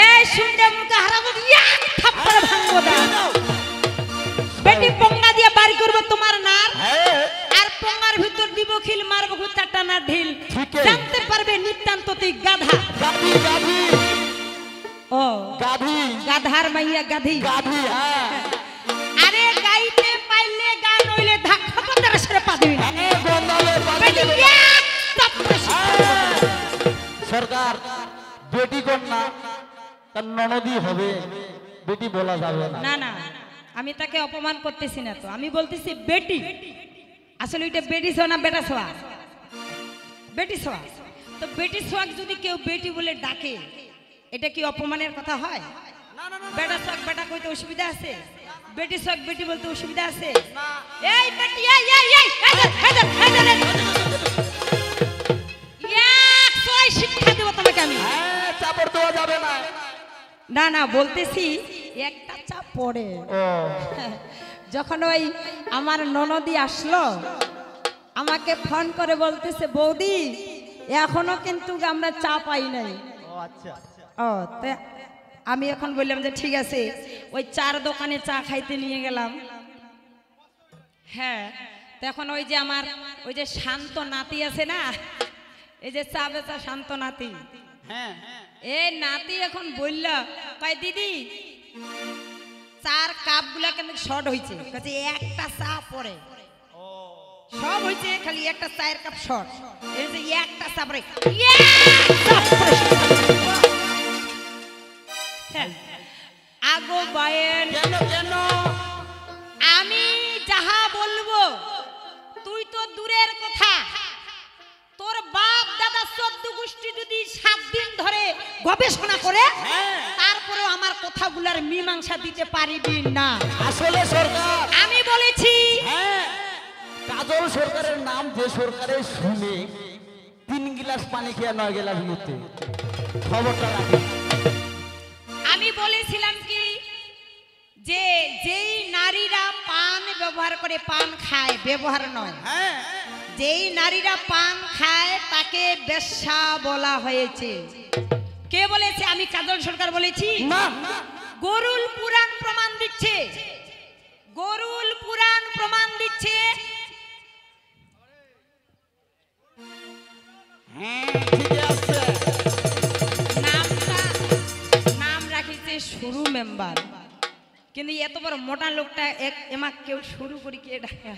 এই শুনতে মুখে হারাবো এক থাপ্পড় ভাঙবো দা বেটি পঙ্গা দিয়ে বাড়ি করব তোমার নার আর পঙ্গার ভিতর দিব খিল মারবো চারটা না ঢিল জানতে পারবে নিত্যান্ত তুই গাধা গাধি গাধি ও গাধি গাধার মাইয়া গাধি গাধি হ্যাঁ আরে গাইতে পাইলে গান হইলে ধাক্কা পন্দরে সরে পা দিবি না গন্ডালে বেটি এক থাপ্পড় সরকার বেটি কন্যা তার ননদি হবে বেটি বলা যাবে না না না আমি তাকে অপমান করতেছি না তো আমি বলতেছি বেটি আসলে এটা বেটি ছোয়া না বেটা ছোয়া বেটি ছোয়া তো বেটি ছোয়াক যদি কেউ বেটি বলে ডাকে এটা কি অপমানের কথা হয় বেটা ছোয়াক বেটা কইতে অসুবিধা আছে বেটি ছোয়াক বেটি বলতে অসুবিধা আছে এই বেটি এই এই এই হেদার হেদার এক ছয় শিক্ষা দেব তোমাকে আমি হ্যাঁ চাপড় দেওয়া যাবে না না না বলতেছি একটা চাপ পড়ে ও যখন ওই আমার ননদি আসলো আমাকে ফোন করে বলতেছে বৌদি এখনো কিন্তু আমরা চা পাই নাই ও আচ্ছা ও তা আমি এখন বললাম যে ঠিক আছে ওই চার দোকানে চা খাইতে নিয়ে গেলাম হ্যাঁ তখন ওই যে আমার ওই যে শান্ত নাতি আছে না এই যে চা বেচা শান্ত নাতি হ্যাঁ এ নাতি এখন বলল কয় দিদি চার কাপ গুলা কেন শর্ট হয়েছে একটা চা পরে সব হয়েছে খালি একটা চায়ের কাপ শর্ট এই যে একটা চা পরে আগো বায়েন কেন কেন আমি যাহা বলবো তুই তো দূরের কথা তোর বাপ দাদা 14 গোষ্ঠী যদি 7 দিন ধরে গবেষণা করে তারপরেও আমার কথাগুলোর মীমাংসা দিতে পারিবি না আসলে সরকার আমি বলেছি হ্যাঁ কাজল সরকারের নাম যে সরকারে শুনে 3 গ্লাস পানি খেয়ে 9 গ্লাস মুতে খবরটা রাখি আমি বলেছিলাম কি যে যেই নারীরা পান ব্যবহার করে পান খায় ব্যবহার নয় হ্যাঁ যেই নারীরা পান খায় তাকে বেশ্যা বলা হয়েছে কে বলেছে আমি কাজল সরকার বলেছি না গরুল পুরাণ প্রমাণ দিচ্ছে গরুল পুরাণ প্রমাণ দিচ্ছে হ্যাঁ ঠিক আছে নাম রাখিছে শুরু মেম্বার কিন্তু এত বড় মোটা লোকটা এক এমাক কেউ শুরু করি কে ডাকে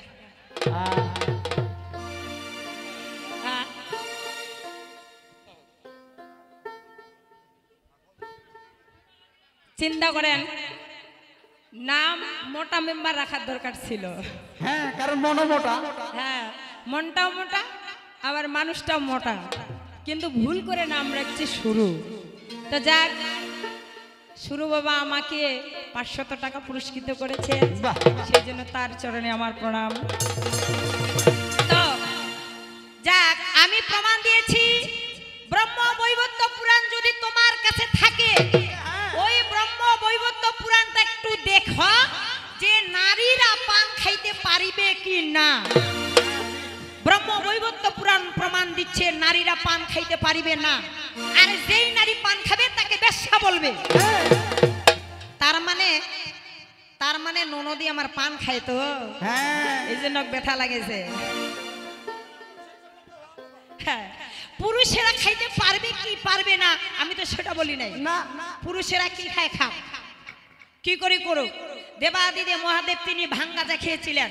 চিন্তা করেন নাম মোটা মেম্বার রাখার দরকার ছিল হ্যাঁ কারণ মন মোটা হ্যাঁ মনটাও মোটা আবার মানুষটাও মোটা কিন্তু ভুল করে নাম রাখছে শুরু তো যাক শুরু বাবা আমাকে 500 টাকা পুরস্কৃত করেছে সেই জন্য তার চরণে আমার প্রণাম তো যাক আমি প্রমাণ দিয়েছি ব্রহ্ম বৈবর্ত পুরাণ যদি তোমার কাছে থাকে ওই ব্রহ্ম বৈবর্ত পুরাণটা একটু দেখো যে নারীরা পান খাইতে পারিবে কি না ব্রহ্ম বৈবর্ত পুরাণ প্রমাণ দিচ্ছে নারীরা পান খাইতে পারিবে না আর যেই নারী পান খাবে তাকে বেশ্যা বলবে তার মানে ননদি আমার পান খায় তো হ্যাঁ এই জন্য ব্যথা লাগেছে হ্যাঁ পুরুষেরা খাইতে পারবে কি পারবে না আমি তো সেটা বলি নাই না পুরুষেরা কি খায় খাও কি করে করুক দেবাদিদে মহাদেব তিনি ভাঙ্গাজা খেয়েছিলেন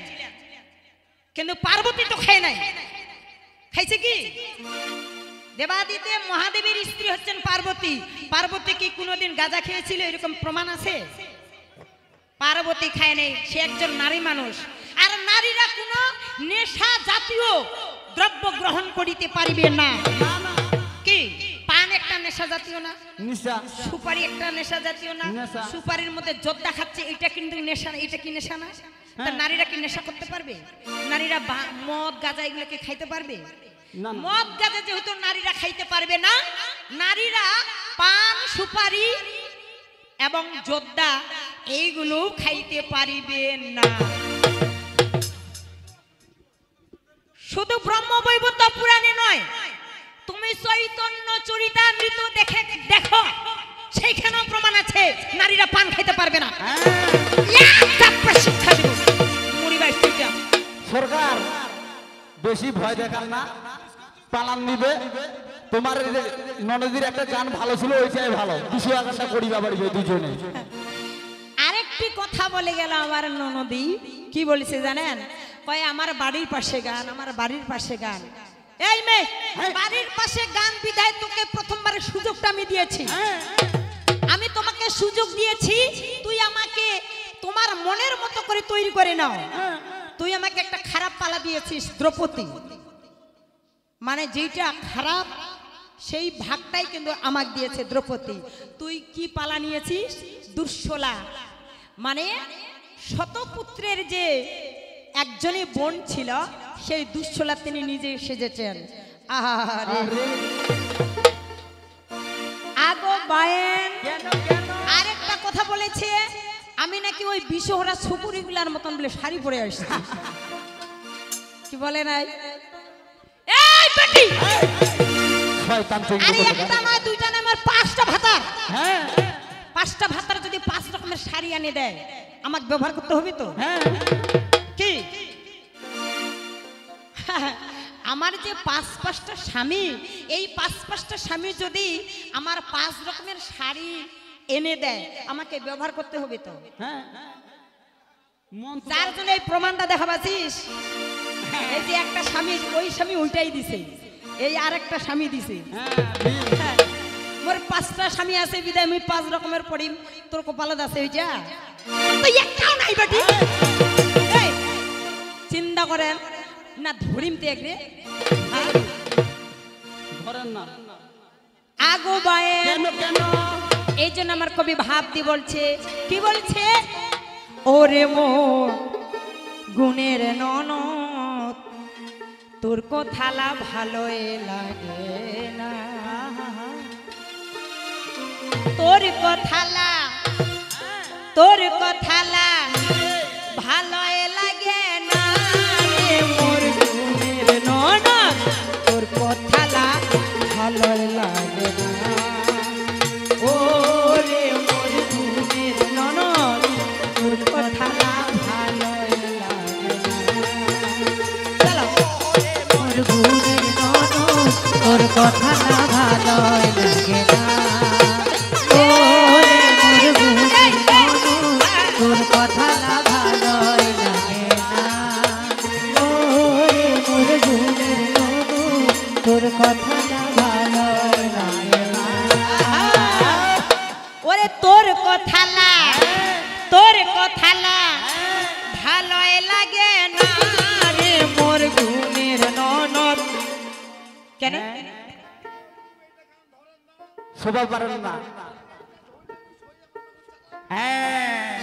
কিন্তু পার্বতী তো খায় নাই খাইছে কি দেবাদিদে মহাদেবের স্ত্রী হচ্ছেন পার্বতী পার্বতী কি কোনোদিন গাঁজা খেয়েছিল এরকম প্রমাণ আছে পার্বতী খায় নাই সে একজন নারী মানুষ আর নারীরা কোনো নেশা জাতীয় দ্রব্য গ্রহণ করিতে পারিবে না কি পান একটা নেশা জাতীয় না নিশা সুপারি একটা নেশা জাতীয় না নেশা। সুপারির মধ্যে যোদ্ধা খাচ্ছে এটা কিন্তু নেশা না এটা কি নেশা না তা নারীরা কি নেশা করতে পারবে নারীরা মদ গাঁজা এগুলোকে খাইতে পারবে না মদ গাঁজা যেহেতু নারীরা খাইতে পারবে না নারীরা পান সুপারি এবং যোদ্ধা এইগুলো খাইতে পারিবে না শুধু ব্রহ্ম বৈবর্ত পুরাণে নয় তুমি চৈতন্য চরিতামৃত দেখো সেইখানেও নারীরা পান খাইতে পারবে না। একটা শিক্ষা দেব মুড়ি বাইস্তিটা। সরকার বেশি ভয় দেখান না, পালান নিবে। তোমার এই যে ননদির একটা গান ভালো ছিল, ওইটাই ভালো। 200 টাকাটা করি বাবাড়িবে দুজনে। আরেকটি কথা বলে গেল আমার ননদি, কি বলেছে জানেন? কয় আমার বাড়ির পাশে গান, আমার বাড়ির পাশে গান। এই মেয়ে, বাড়ির পাশে গান বিধায় তোকে প্রথমবারের সুযোগটা আমি দিয়েছি। আমি তোমাকে সুযোগ দিয়েছি, তুই আমাকে তোমার মনের মতো করে তৈরি করে নাও। তুই আমাকে একটা খারাপ পালা দিয়েছিস, দ্রৌপদী। মানে যেটা খারাপ সেই ভাগটাই কিন্তু আমাকে দিয়েছে দ্রৌপদী। তুই কি পালা নিয়েছিস? দুঃশলা। মানে শতপুত্রের যে একজনই বোন ছিল, সেই দুঃশলা তিনি নিজে সেজেছেন। আরে আগো বায়েন। আরেকটা কথা বলেছে, আমি নাকি ওই বিশহরা সুপুরিগুলার মতন বলে শাড়ি পরে আসছি। কি বলে নাই? এই বেটি, আরে একটা নয়, দুইটা নয়, আমার 5টা ভাতার। হ্যাঁ, 5টা ভাতার যদি 5 রকমের শাড়ি এনে দেয়, আমাকে ব্যবহার করতে হবে তো। কি আমার যে 5-5টা স্বামী, এই 5-5টা স্বামী যদি আমার 5 রকমের শাড়ি এনে দেয়, আমাকে ব্যবহার করতে হবে তো। যার জন্য এই প্রমাণটা দেখাবাছিস, এই যে একটা স্বামী, ওই স্বামী ওইটাই দিছে, এই আরেকটা স্বামী দিছে। মোর 5টা স্বামী আছে বিদায় আমি 5 রকমের পড়ি। তোর কপালত আছে ওইটা? তো একটাও নাই বেটি। চিন্তা করেন না, ধরিম তে একরে ধরেন না। আগো বায়েন। কেন? এই জন্য আমার কবি ভাব দি বলছে, কি বলছে? ওরে মোর গুণের ননদ, তোর কথালা ভালোই লাগে না। তোর কথালা ভালোই লাগে না রে মোর গুণের ননদ, তোর কথালা ভালোই লাগে না। ও রে মোর গুণের ননদ, তোর কথালা ভালোই লাগে না। চলো। মোর গুণের ননদ, তোর কথাটা ভালোই লাগে না। ও রে মোর গুণের ননদ, তোর কথাটা ভালোই লাগে না। ও রে মোর গুণের ননদ, তোর কথাটা ভালোই লাগে না। ওরে তোর কথালা ভালোই লাগে না রে মোর গুণের ননদ। কেন শোভা পারেন না?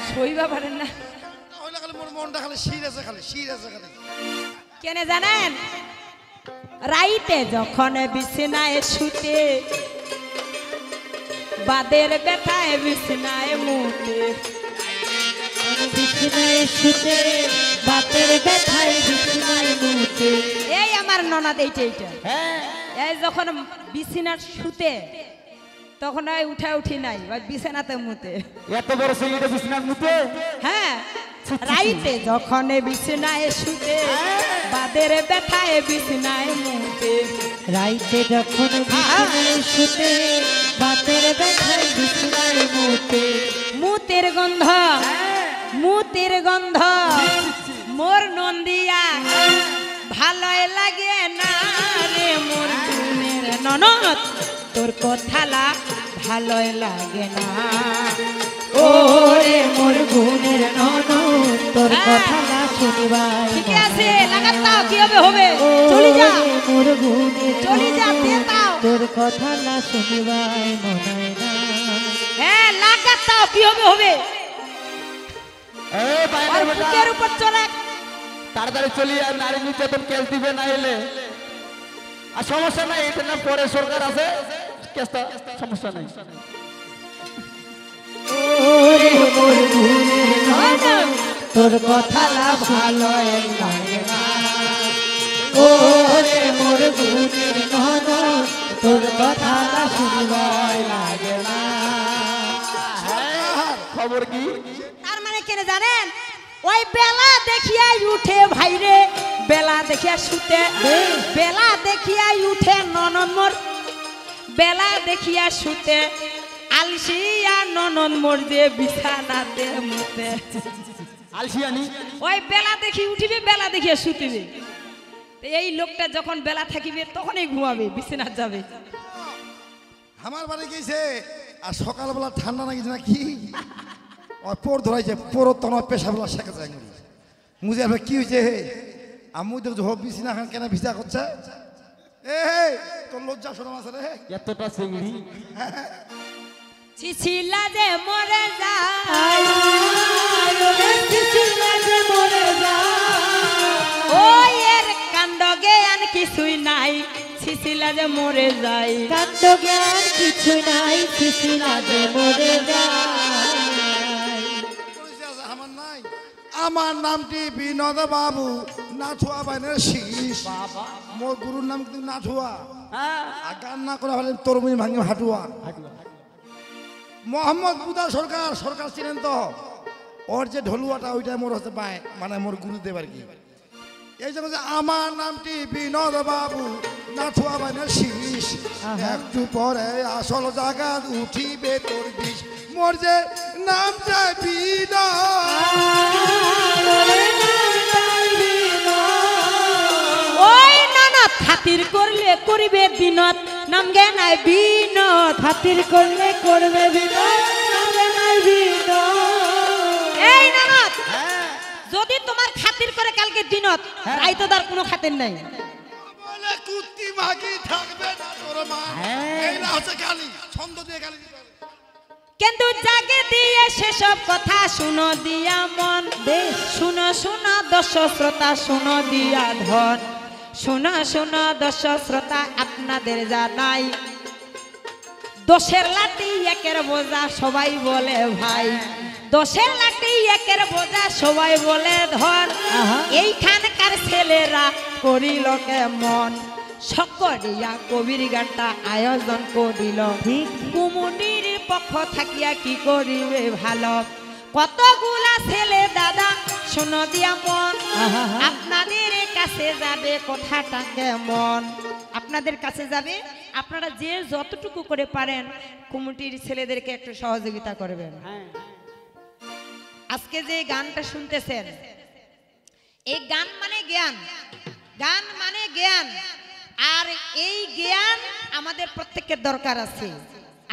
সইবা পারেন না? কেন জানেন? রাইতে যখন বিছানায় শুতে, বাদের ব্যথায় বিছানায় মুতে। বিছানায় শুতে, বাতের ব্যথায় বিছানায় মুতে। এই আমার ননদ এইটা। এই যখন বিছানার শুতে, তখন ওই উঠি নাই, ওই বিছানাতে মুতে। এত বড় ছেলেটা বিছানার মুতে? হ্যাঁ, রাইতে যখন বিছানায় শুতে, বাদের ব্যথায় বিছানায় মুতে। রাইতে যখন বিছানায় শুতে, বাতের ব্যথায় বিছানায় মুতে। মুতের গন্ধ মোর নন্দিয়া ভালোই লাগে না রে মোর গুণের ননদ, তোর কথালা ভালোই লাগে না। ও রে মোর গুণের ননদ, তোর কথাটা শুনিবাই ঠিক আছে, লাগাতাও কি হবে? চলে যা মোর গুণের, চলে যা, দিয়ে দাও। তোর কথাটা শুনিবাই মনে না। হ্যাঁ, লাগাতাও কি হবে? বুকের উপর চলে। তাড়াতাড়ি চলি, আর নারী নির্যাতন কেস দিবে না এলে। আর সমস্যা নাই, এটা না পরে সরকার আছে, কেসটা সমস্যা নাই। ওরে মোর গুণের ননদ, তোর কথাটা ভালোই লাগে না। ওরে মোর গুণের ননদ, তোর কথাটা শুনিবাই লাগে না। খবর কি? তার মানে কেন জানেন, ওই বেলা দেখিয়া উঠে ভাইরে, বেলা দেখিয়া শুতে, বেলা দেখিয়া উঠে ননদ মোর, বেলা দেখিয়া শুতে, আলসিয়া ননদ মোর যে বিছানাতে মুতে। আলসিয়ানি ওই বেলা দেখি উঠিবে, বেলা দেখিয়া শুতিবে। তো এই লোকটা যখন বেলা থাকিবে তখনই ঘুমাবে, বিছানা যাবে। আমার বাড়ি গেছে আর সকালবেলা ঠান্ডা লাগিছে নাকি ওই পোর ধরাইছে, পোর তোমার পেশাবেলা শেখা যায় মুজে আর কি হয়েছে হে আমি দেখছি হোক বিছনা খান কেন ভিজা করছে এ তোর লজ্জা শরম আছে রে এতটা চিংড়ি ছিছিলা যে মরে যায়, ওই এর কাণ্ড জ্ঞান কিছুই নাই, ছিছিলা যে মরে যায়, কাণ্ড জ্ঞান কিছু নাই, ছিছিলা যে মরে যায়। আমার নাই, আমার নামটি বিনোদ বাবু, নাথুয়া বাইনের শীষ, মোর গুরুর নাম কিন্তু নাথুয়া, আর গান না করা হলে তরমুজ ভাঙি হাটুয়া। মোহাম্মদ বুদা সরকার, সরকার ছিলেন তো, ওর যে ঢলুয়াটা ওইটাই মোর হচ্ছে পায়, মানে মোর গুরুদেব আর কি। এই জন্য যে আমার নামটি বিনোদ বাবু, নাথুয়া বাইনের শীষ, একটু পরে আসল জায়গা উঠিবে তোর বিষ, মোর যে নামটা ওই ননদ খাতির করলে করিবে দিনত, নাম গে নাই বিনোদ, খাতির করলে করবে বিনোদ, নামে নাই বিনোদ। এই ননদ যদি তোমার খাতির করে কালকে দিনত, রাইতো তার কোনো খাতির নাই। বলে কুত্তি মাগি থাকবে না তোর মা, এই না হচ্ছে গালি, ছন্দ দিয়ে গালি দিতে হবে। কিন্তু জাগে দিয়ে সেসব কথা শুনো দিয়া মন, শুনো শুনো দর্শক শ্রোতা, শুনো দিয়া ধন, শুনো শুনো দর্শক শ্রোতা, আপনাদের জানাই দোষের লাঠি একের বোঝা সবাই বলে ভাই, দোষের লাঠি একের বোঝা সবাই বলে ধন, এইখানকার ছেলেরা করিল কেমন, সকরিয়া কবির গানটা আয়োজন করিল, কুমুদির পক্ষ থাকিয়া কি করিবে ভালো, কতগুলা ছেলে দাদা শোনো দিয়া মন, আপনাদের কাছে যাবে কথাটা কেমন, আপনাদের কাছে যাবে, আপনারা যে যতটুকু করে পারেন কুমুটির ছেলেদেরকে একটু সহযোগিতা করবেন। আজকে যে গানটা শুনতেছেন, এই গান মানে জ্ঞান, গান মানে জ্ঞান, আর এই জ্ঞান আমাদের প্রত্যেকের দরকার আছে,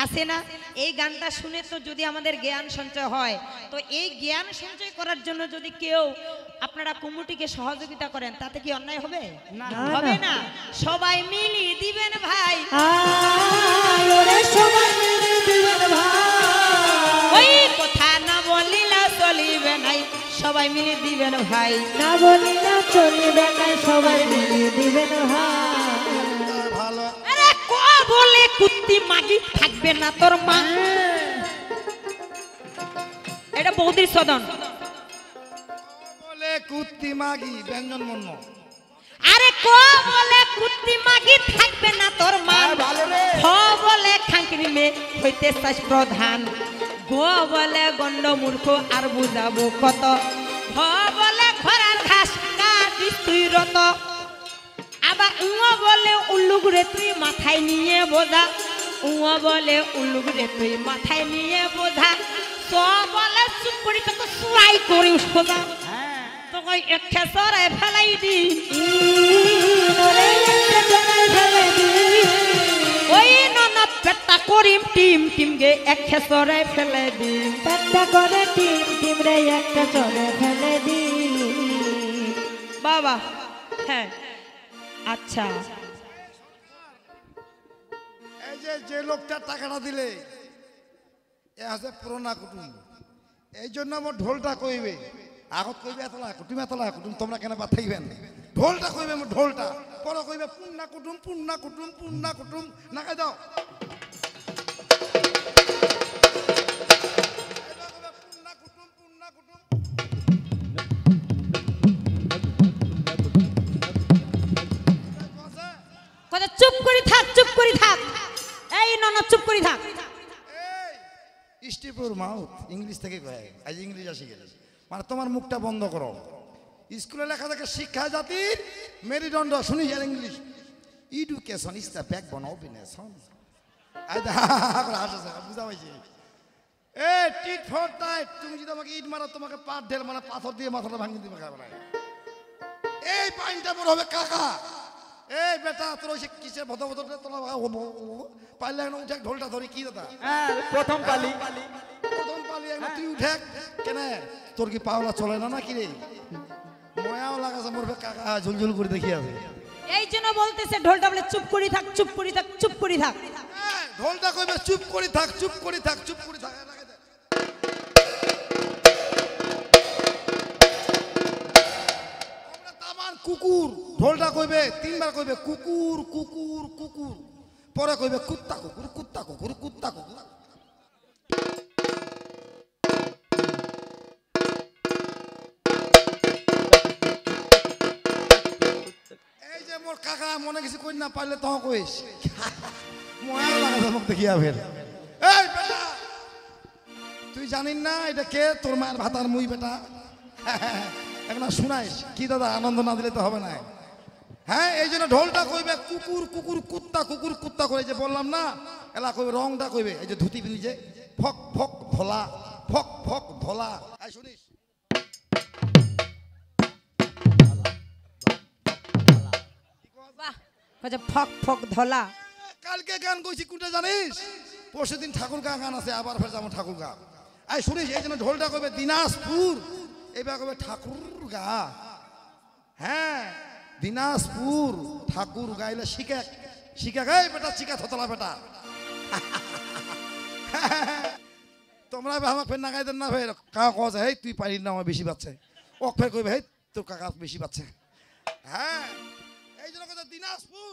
আছে না? এই গানটা শুনে তো যদি আমাদের জ্ঞান সঞ্চয় হয়, তো এই জ্ঞান সঞ্চয় করার জন্য যদি কেউ আপনারা কুমুটিকে সহযোগিতা করেন, তাতে কি অন্যায় হবে? হবে না। সবাই মিলি দিবেন ভাই, সবাই মিলে দিবেন ভাই, ওই কথা না বলিলা চলিবে নাই, সবাই মিলে দিবেন ভাই, না বলি না চলিবে নাই, সবাই মিলে দিবেন ভাই। ভালো আরে ক বলে কুত্তি মাগি থাকবে না তোর মা, এটা বৌদির সদন। বলে কুত্তি মাগি ব্যঞ্জন মন্য, আরে ক বলে কুত্তি মাগি থাকবে না তোর মা, খ বলে খাঙ্কির মেয়ে হইতে চাস প্রধান, গ বলে গন্ড মূর্খ আর বুঝাবো কত, ভ বলে খরার ঘাস কাটিস তুই রত, আবার উঁ বলে উল্লুক রে তুই মাথায় নিয়ে বোঝা, উঁ বলে উল্লুক রে তুই মাথায় নিয়ে বোঝা, চ বলে চুপ করি তোকে চুরাই করি সোজা, তোকে একটা সরাই ফেলাই দি, ওই ননদ পেটটা করিম টিম টিম গে একটা সরাই ফেলে দি, পেটটা করে টিম টিম রে একটা চলে ফেলে দি। বাবা হ্যাঁ আচ্ছা, এই যে লোকটা টাকাটা দিলে এ আছে পুরোনা কুটুম, এই জন্য আমার ঢোলটা কইবে, আগত কইবে এতলা কুটুম, তোমরা কেন বাদ থাকবেন, ঢোলটা কইবে আমার ঢোলটা, পরে কইবে পুন্না কুটুম পুন্না কুটুম পুন্না কুটুম, না খাই দাও পুন্না কুটুম পুন্না কুটুম। কথা চুপ করে থাক, চুপ করে থাক, এই ননদ চুপ করে থাক। এই স্টিপুর মাউথ ইংলিশ থেকে কয়, আজ ইংলিশ আসি গেলে মানে তোমার মুখটা বন্ধ করো। স্কুলে লেখা থাকে শিক্ষা জাতির মেরুদণ্ড, শুনি আর English education is the backbone of a nation. বুঝা পাইছি? এ টিট ফর টাইট, তুমি যদি আমাকে ইট মারো তোমাকে পাট ঢেল মানে পাথর দিয়ে মাথাটা ভাঙিয়ে দিবে খাবে না। এই পাইনটা বড় হবে কাকা। এই বেটা তোর ওই কিসের ভদ ভদ তোলা পাইলে এখন উঠে ঢোলটা ধরি কি দাদা? প্রথম পালি এখন তুই উঠে কেন তোর কি পাওলা চলে না নাকি রে? ময়াও লাগাছে মোর কাকা ঝুলঝুল করে দেখি আছে। এই জন্য বলতেছে ঢোলটা বলে চুপ করে থাক, চুপ করে থাক, চুপ করে থাক। ঢোলটা কইবে চুপ করে থাক, চুপ করে থাক, চুপ করে থাক। আমরা তামান কুকুর, ঢোলটা কইবে তিনবার কইবে কুকুর কুকুর কুকুর, পরে কইবে কুত্তা কুকুর কুত্তা কুকুর কুত্তা কুকুর। এই যে মোর কাকা মনে কিছু কই না পারলে তো কইস ময়া লাগা মুখ দেখিয়া ফের। এই বেটা তুই জানিস না এটা কে? তোর মায়ের ভাতার মুই বেটা। এখন শুনাইস কি দাদা, আনন্দ না দিলে তো হবে না। হ্যাঁ এই জন্য ঢোলটা কইবে কুকুর কুকুর কুত্তা কুকুর কুত্তা করে, যে বললাম না এলা কইবে রংটা কইবে এই যে ধুতি পিন্ধি যে ফক ফক ধলা, ফক ফক ধলা। এই শুনিস বাহ, কইছে ফক ফক ধলা। কালকে গান কইছি কোনটা জানিস? পরশুদিন ঠাকুর গান আছে, আবার ফের যাবো ঠাকুর গা। এই শুনিস এই জন্য ঢোলটা কইবে দিনাজপুর, এবার কইবে ঠাকুর গা। হ্যাঁ দিনাজপুর ঠাকুর গাইলে শিখে শিখে গাই বেটা, শিখা থতলা বেটা। তোমরা আমাকে ফের না গাইতেন না ফের কাকা কছে হেই তুই পারি না আমার বেশি বাচ্চা, ওক ফের কইবে হেই তোর কাকা বেশি বাচ্চা। হ্যাঁ এই জন্য কথা দিনাজপুর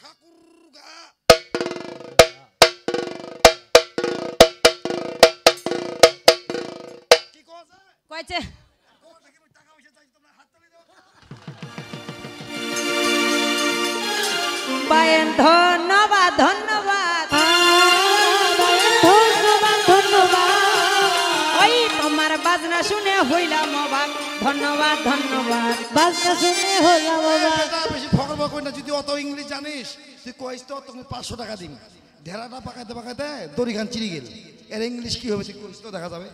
ঠাকুর গা। কি কছে কইছে বায়েন ধন্যবাদ ধন্যবাদ ধন্যবাদ ধন্যবাদ। ওই তোমার বাজনা শুনে হইলাম অবাক, ধন্যবাদ ধন্যবাদ। বাজনা শুনে হলাম বাবা। এটা বেশি ফকর বকর না, যদি অত ইংলিশ জানিস তুই কইস তো তুমি 500 টাকা দিন। ঢেরাটা পাকাইতে পাকাইতে দড়ি গান চিরি গেল, এর ইংলিশ কি হবে তুই কইস তো দেখা যাবে।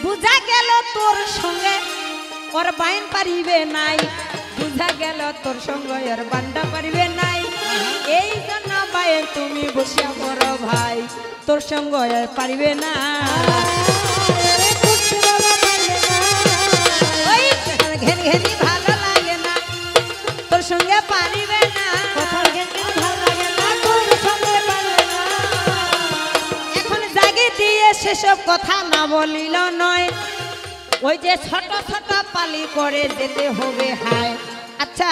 বুঝা গেল তোর সঙ্গে ওর বাইন পারিবে নাই, বুঝা গেল তোর সঙ্গে ওর বান্ডা পারিবে নাই। এই জন্য বাইন তুমি বসিয়া বড় ভাই, তোর সঙ্গে আর পারিবে না। ওই ঘেন ঘেনি ভালো লাগে না, তোর সঙ্গে পারিবে না। এখন জাগে দিয়ে সেসব কথা না বলিল নয়, ওই যে ছোট ছোট পালি করে যেতে হবে হায়। আচ্ছা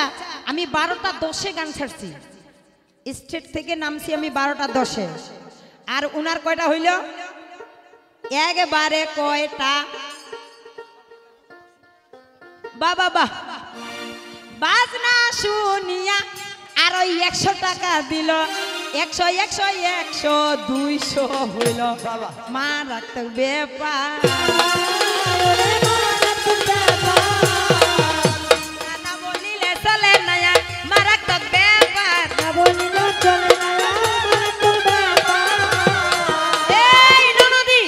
আমি 12টা 10-এ গান ছাড়ছি, স্টেট থেকে নামছি আমি 12টা 10-এ, আর উনার কয়টা হইল? একবারে কয়টা? বাবা বাহ, বাজনা শুনিয়া আর ওই 100 টাকা দিল, 100 100 100 200 হইল মারাত্মক ব্যাপার। না বলিলে চলে না, মারাত্মক ব্যাপার। না বলিলে চলে না, মারাত্মক ব্যাপার। এই ননদি,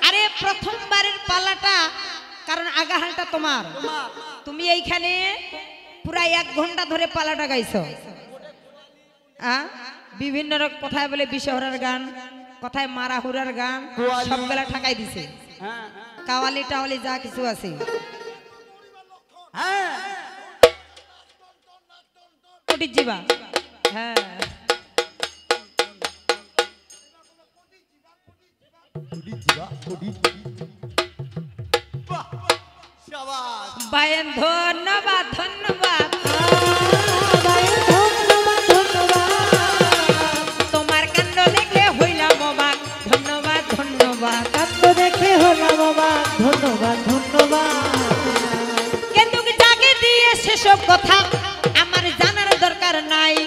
আরে প্রথমবারের পালাটা, কারণ আগাহালটা তোমার, তুমি এইখানে পুরা 1 ঘন্টা ধরে পালাটা গাইছো। বিভিন্ন রকম কথায় বলে বিশহরার গান, কথায় মারাহুরার গান, সবগুলা ঠাকাই দিছে, কাওয়ালি টাওয়ালি যা কিছু আছে। কোটির জিবা, হ্যাঁ বায়েন ধন্যবাদ ধন্যবাদ। তোমার কাণ্ড দেখে হইলাম অবাক, ধন্যবাদ ধন্যবাদ। কাণ্ড দেখে হলাম বাবা, ধন্যবাদ ধন্যবাদ। কিন্তু জাগে দিয়ে সেসব কথা আমার জানার দরকার নাই। নাই।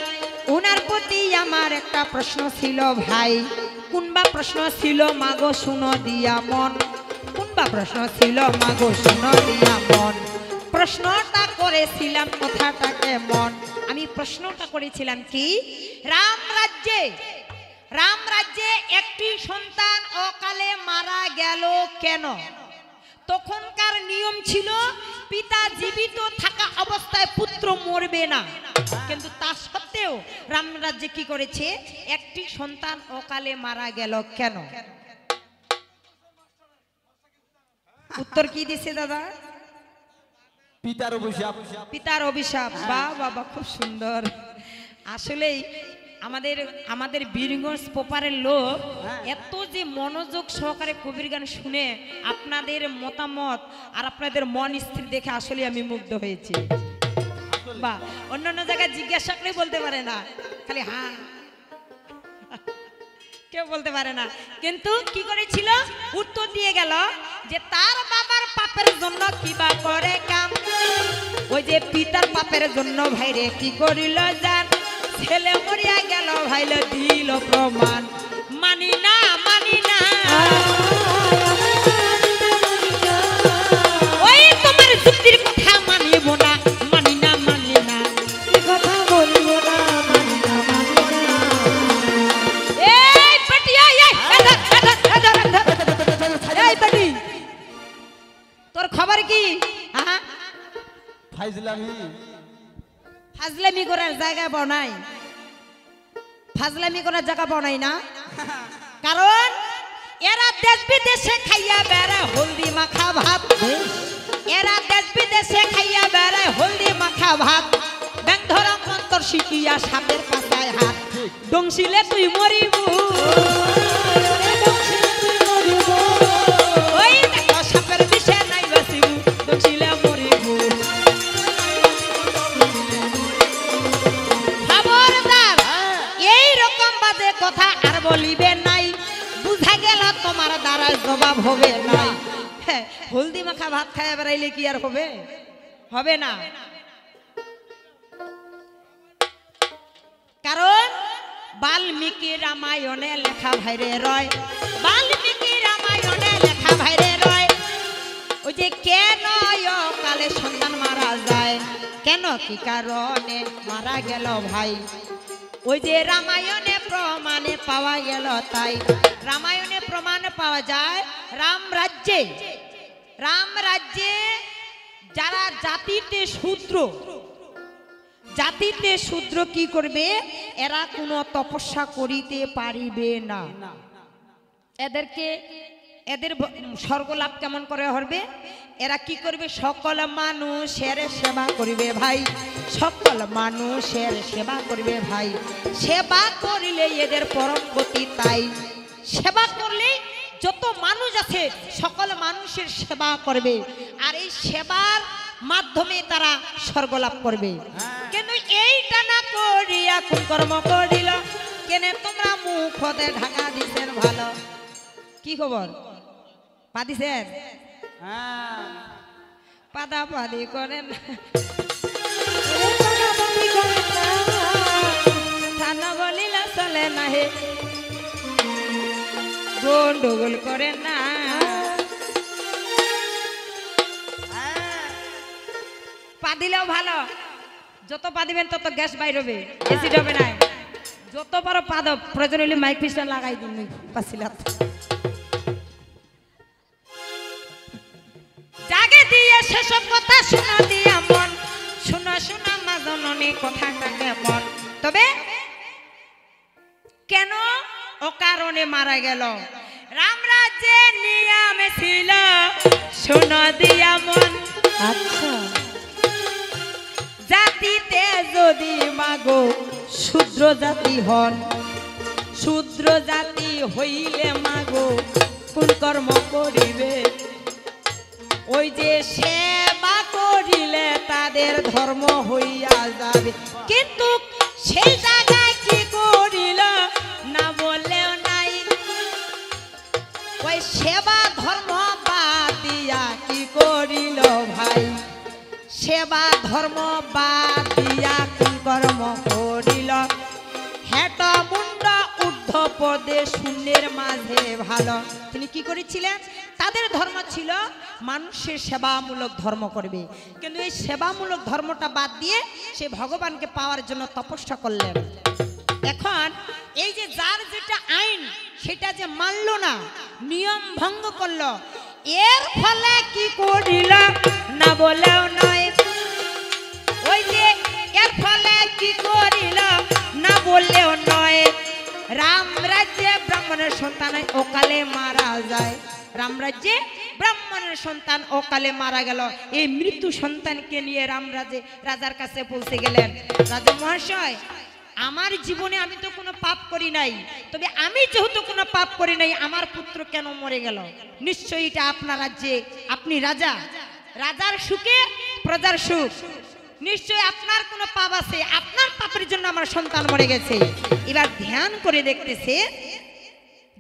উনার প্রতি আমার একটা প্রশ্ন ছিল ভাই, কোনবা প্রশ্ন ছিল মাগো শুনো দিয়া মন, কোনবা প্রশ্ন ছিল মাগো শুনো দিয়া মন। প্রশ্নটা করেছিলাম কথাটা কেমন, আমি প্রশ্নটা করেছিলাম কি, রাম রাজ্যে একটি সন্তান অকালে মারা গেল কেন? তখনকার নিয়ম ছিল পিতা জীবিত থাকা অবস্থায় পুত্র মরবে না, কিন্তু তা সত্ত্বেও রাম রাজ্যে কি করেছে, একটি সন্তান অকালে মারা গেল কেন? উত্তর কি দিছে দাদা? পিতার অভিশাপ। পিতার অভিশাপ। বাহ বাবা, খুব সুন্দর। আসলেই আমাদের বীরগঞ্জ পোপারের লোক এত যে মনোযোগ সহকারে কবির গান শুনে আপনাদের মতামত আর আপনাদের মন স্থির দেখে আসলে আমি মুগ্ধ হয়েছি। বা অন্যান্য জায়গায় জিজ্ঞাসা করে বলতে পারে না, খালি হ্যাঁ, কেউ বলতে পারে না, কিন্তু কি করেছিল, উত্তর দিয়ে গেল যে তার বাবার পাপের জন্য কিবা করে কাম, ওই যে পিতার পাপের জন্য ভাইরে কি করিল জান, ছেলে মরিয়া গেল ভাইলে দিল প্রমাণ, মানি না মানি না। ওই তোমার যুক্তির কথা মানিব না, মানি না মানি না, কথা বলিব না, মানি না মানি না। এই বেটি এই বেটি, তোর খবর কি? হ্যাঁ, ফাজলামি করার জায়গা পাও নাই, ফাজলামি করার জায়গা পাও নাই না, কারণ এরা দেশ বিদেশে খাইয়া বেড়ায় হলদি মাখা ভাত, এরা দেশ বিদেশে খাইয়া বেড়ায় হলদি মাখা ভাত, ব্যাং ধরা মন্তর শিখিয়া সাপের কাছায় হাত, ডংশিলে তুই মরিব, ওই দেখো সাপের বিষে নাই বাসিব, ডংশিলে মরিব। খবরদার এই রকম বাজে কথা আর বলিবে নাই, বুঝা গেল তোমার দ্বারা জবাব হবে নাই। হ্যাঁ, হলদি মাখা ভাত খাইয়া বেড়াইলে কি আর হবে? হবে না। কারণ বাল্মীকি রামায়ণে লেখা ভাইরে রয়, বাল্মীকি রামায়ণে লেখা ভাইরে রয়, ওই যে কেন কালে সন্তান মারা যায়, কেন কি কারণে মারা গেল ভাই, ওই যে রামায়ণে প্রমাণে পাওয়া গেল। তাই রামায়ণে প্রমাণ পাওয়া যায় রাম রাজ্যে যারা জাতিতে শূদ্র কি করবে, এরা কোনো তপস্যা করিতে পারিবে না। এদের স্বর্গলাভ কেমন করে হবে, এরা কি করবে, সকল মানুষের সেবা করিবে ভাই, সকল মানুষের সেবা করিবে ভাই, সেবা করিলে এদের পরম গতি। তাই সেবা করলে যত মানুষ আছে সকল মানুষের সেবা করবে, আর এই সেবার মাধ্যমে তারা স্বর্গলাভ করবে। কিন্তু এইটা না করিয়া কোন কর্ম করিল, কেনে তোমরা মুখতে ঢাকা দিছেন ভালো। কি খবর, পা দিছেন? পাদা পাদি করেন, থানা বলিলা চলে না, হে গন্ডগোল করেন না। পা দিলেও ভালো, যত পা দিবেন তত গ্যাস বাইর হবে, এসিড হবে না। যত বড় পা দাও, প্রয়োজন হলে মাইক পিস্টন লাগাই দিন পাছিলাত। জাগে দিয়ে সেসব কথা শোনা দিয়া মন, শোনা শোনা মা জননী কথাটা কেমন। তবে কেন অকারণে মারা গেল, রাম রাজ্যে নিয়মে ছিল শোনা দিয়া মন। আচ্ছা, জাতিতে যদি মাগো শূদ্র জাতি হন, শূদ্র জাতি হইলে মাগো কোন কর্ম করিবে, ওই যে সেবা করিলে তাদের ধর্ম হইয়া যাবে। কিন্তু সেই জায়গায় কি করিল না বললেও নাই, ওই সেবা ধর্ম বাদ দিয়া কি করিল ভাই, সেবা ধর্ম বাদ দিয়া কোন কর্ম করিল। পদে শূন্যের মাঝে ভালো। তিনি কি করেছিলেন? তাদের ধর্ম ছিল মানুষের সেবামূলক ধর্ম করবে, কিন্তু এই সেবামূলক ধর্মটা বাদ দিয়ে সে ভগবানকে পাওয়ার জন্য তপস্যা করলেন। এখন এই যে যার যেটা আইন সেটা যে মানল না, নিয়ম ভঙ্গ করলো, এর ফলে কি করিল না বলেও নয়। ওই যে এর ফলে কি করিল না বললেও নয়, রাম রাজ্যে ব্রাহ্মণের সন্তান অকালে মারা যায়। রাম রাজ্যে ব্রাহ্মণের সন্তান অকালে মারা গেল। এই মৃত্যু সন্তানকে নিয়ে রাম রাজার কাছে পৌঁছে গেলেন। রাজা মহাশয়, আমার জীবনে আমি তো কোনো পাপ করি নাই, তবে আমি যেহেতু কোনো পাপ করি নাই, আমার পুত্র কেন মরে গেল? নিশ্চয়ই এটা আপনার রাজ্যে, আপনি রাজা, রাজার সুখে প্রজার সুখ, নিশ্চয়ই আপনার কোনো পাপ আছে, আপনার পাপের জন্য আমার সন্তান মরে গেছে। এবার ধ্যান করে দেখতেছে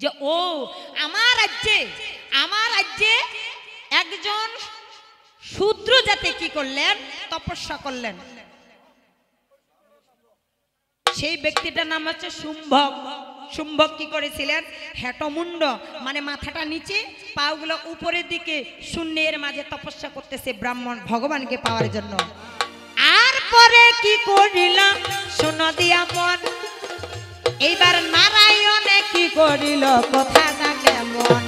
যে ও আমার রাজ্যে একজন শূদ্র জাতি কি করলেন? তপস্যা করলেন। সেই ব্যক্তিটার নাম হচ্ছে শুম্ভক। শুম্ভক কি করেছিলেন? হেটমুন্ড, মানে মাথাটা নিচে, পাগুলো উপরের দিকে, শূন্যের মাঝে তপস্যা করতেছে ব্রাহ্মণ ভগবানকে পাওয়ার জন্য। আর পরে কি করিল শোনো দিয়া মন, এইবার নারায়ণে কি করিল কথাটা কেমন।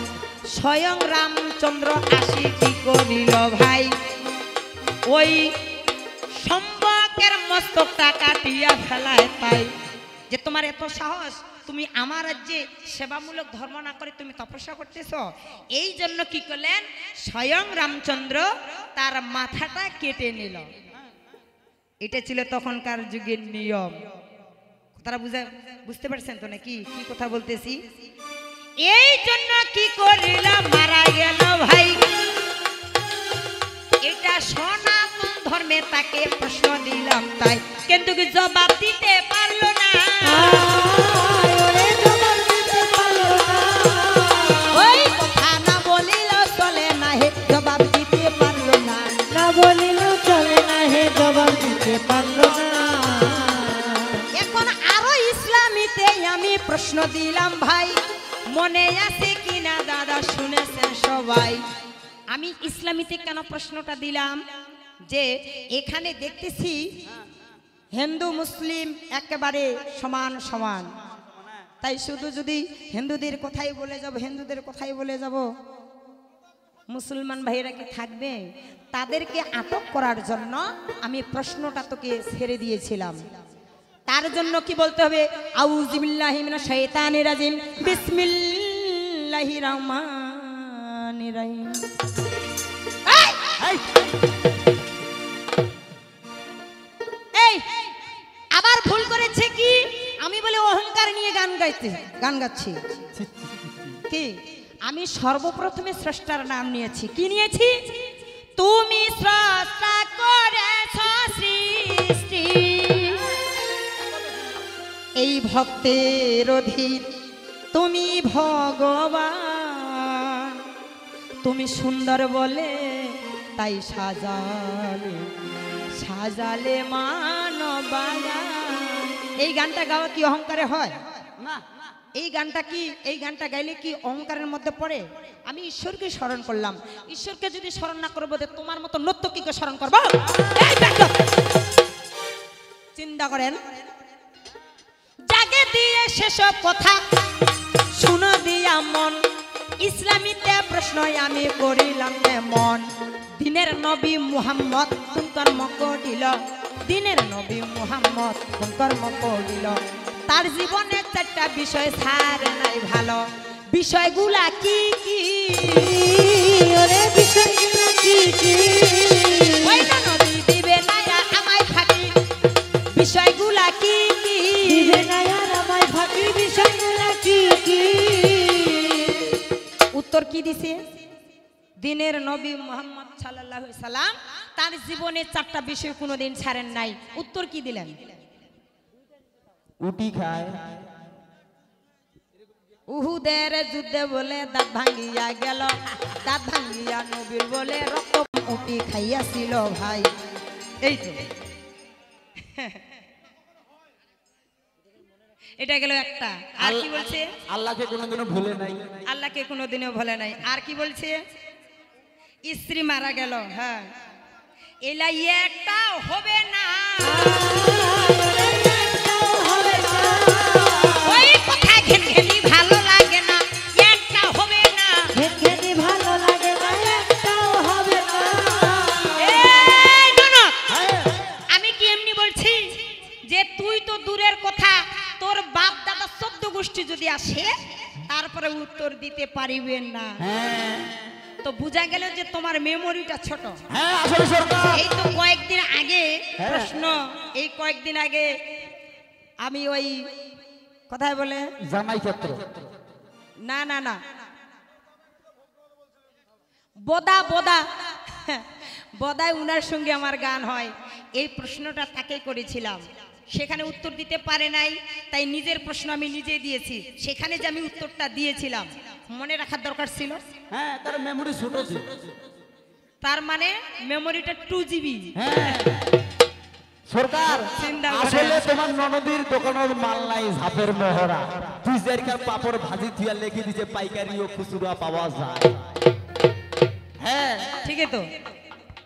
স্বয়ং রামচন্দ্র আসি কি করিল ভাই, ওই সম্ভকের মস্তকটা কাটিয়া ফেলায় তাই। যে তোমার এত সাহস, তুমি আমার রাজ্যে সেবামূলক ধর্ম না করে তুমি তপস্যা করতেছ, এই জন্য কি করলেন? স্বয়ং রামচন্দ্র তার মাথাটা কেটে নিল। এটা ছিল তখনকার যুগের নিয়ম। তারা বুঝতে পারছেন তো নাকি কি কথা বলতেছি? এই জন্য কি করিল মারা গেল ভাই। এটা সনাতন ধর্মে তাকে প্রশ্ন দিলাম তাই, কিন্তু কি জবাব দিতে পারলো না। ওই কথা না বলিল চলে না হে, জবাব দিতে পারলো না। না বলিল চলে না হে, জবাব দিতে পারলো না। এখন আরো ইসলামীতে আমি প্রশ্ন দিলাম ভাই, মনে আছে কিনা দাদা শুনেছেন সবাই। আমি ইসলামীতে কেন প্রশ্নটা দিলাম? যে এখানে দেখতেছি হিন্দু মুসলিম একেবারে সমান সমান, তাই শুধু যদি হিন্দুদের কথাই বলে যাব, মুসলমান ভাইরা কি থাকবে? তাদেরকে আটক করার জন্য আমি প্রশ্নটা তোকে ছেড়ে দিয়েছিলাম। তার জন্য কি বলতে হবে? আউযু বিল্লাহি মিনাশ শাইতানির রাজিম, বিসমিল্লাহির রহমানির রহিম। এই আবার ভুল করেছে কি? আমি বলে অহংকার নিয়ে গান গাচ্ছি কি? আমি সর্বপ্রথমে স্রষ্টার নাম নিয়েছি। কি নিয়েছি? তুমি স্রষ্টা করেছ সৃষ্টি, এই ভক্তের অধীন তুমি ভগবান। তুমি সুন্দর বলে তাই সাজালে মানবাগান। এই গানটা গাওয়া কি অহংকারে হয়? না, এই গানটা গাইলে কি অহংকারের মধ্যে পড়ে? আমি ঈশ্বরকে স্মরণ করলাম। ঈশ্বরকে যদি স্মরণ না করবো, তোমার মতো নর্তকীকে স্মরণ করবো? চিন্তা করেন। জাগে দিয়ে সেসব কথা শুনো দিয়া মন, ইসলামীতে প্রশ্ন আমি করিলাম মন। দিনের নবী মুহাম্মদ কোন কর্ম করিল? দিনের নবী মুহাম্মদ কোন কর্ম করিল? তার জীবনে চারটা বিষয় ছাড়ে নাই ভালো। বিষয়গুলা কি কি? ওরে বিষয়গুলা কি কি? ওই না নবী দিবে না আমায় ফাঁকি, বিষয়গুলা কি কি? দিবে না আর আমায় ফাঁকি, বিষয়গুলা কি কি? উত্তর কি দিছে? দিনের নবী মুহাম্মদ সাল্লাল্লাহু আলাইহি সাল্লাম তার জীবনে চারটা বিষয় কোনোদিন ছাড়েন নাই। উত্তর কি দিলেন? উটি খায়, উহুদের যুদ্ধে বলে দাঁত ভাঙ্গিয়া গেল, দাঁত ভাঙ্গিয়া নবীর বলে রক্ত উটি খাইয়াছিল ভাই। এই তো এটা গেল একটা। আর কি বলছে? আল্লাহকে কোনোদিনও ভুলে নাই। আল্লাহকে কোনোদিনও ভুলে নাই। আর কি বলছে? স্ত্রী মারা গেল, হ্যাঁ, এলা একটা হবে না, ওই কথা ঘেনঘেনি ভালো লাগে না, একটা হবে না, ঘেনঘেনি ভালো লাগে না, একটাও হবে না। এই ননদ, আমি কি এমনি বলছি যে তুই তো দূরের কথা, তোর বাপ দাদা 14 গোষ্ঠী যদি আসে তারপরে উত্তর দিতে পারিবেন না। হ্যাঁ তো বোঝা গেল যে তোমার মেমোরিটা ছোট। হ্যাঁ আসলে সরকার এই তো কয়েকদিন আগে হ্যাঁ। প্রশ্ন, এই কয়েকদিন আগে আমি ওই কোথায় বলে, জামাই ক্ষেত্র না না না, বোদা বোদা বোদায় উনার সঙ্গে আমার গান হয়, এই প্রশ্নটা তাকে করেছিলাম, সেখানে উত্তর দিতে পারে নাই, তাই নিজের প্রশ্ন আমি নিজে দিয়েছি। সেখানে যে আমি উত্তরটা দিয়েছিলাম মনে রাখার দরকার ছিল। হ্যাঁ তার মেমোরি ছোট ছিল। তার মানে মেমোরিটা 2 GB। হ্যাঁ সরকার চিন্তা করে। আসলে তোমার ননদীর দোকানের মাল নাই ঝাপের মোহরা, 2-4 পাপড় ভাজি থিয়া লেগে দিছে পাইকারি ও খুচরা পাওয়া যায়। হ্যাঁ ঠিকই তো।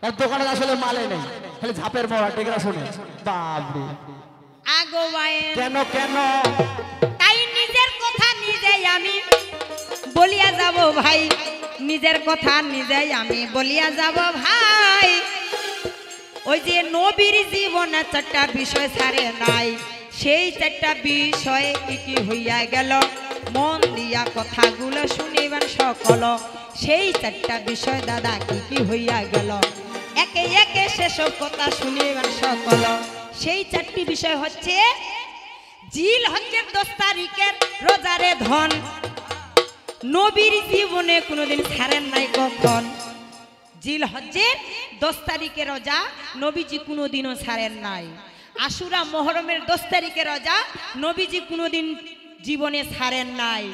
তার দোকানে আসলে মালে নেই, খালি ঝাপের মোহরা। টেকরা শুনে বাবরে আগো বায়ে কেন কেন তাই নিজের কথা নিজেই আমি বলিয়া যাব ভাই, নিজের কথা নিজেই আমি বলিয়া যাব ভাই। ওই যে নবীর জীবনে 4টা বিষয় ছাড়ে নাই, সেই 4টা বিষয়ে কি কি হইয়া গেল, মন দিয়া কথাগুলো শুনিবেন সকল। সেই 4টা বিষয় দাদা কি কি হইয়া গেল, একে একে সেসব কথা শুনিবেন সকল। সেই 4টি বিষয় হচ্ছে জিল হজ্জের 10 তারিখের রোজারে ধন, নবীর জীবনে কোনোদিন ছাড়েন নাই কখন। জিল হজ্জের 10 তারিখের রোজা নবীজি কোনোদিনও ছাড়েন নাই। আশুরা মোহরমের 10 তারিখের রোজা নবীজি কোনোদিন জীবনে ছাড়েন নাই।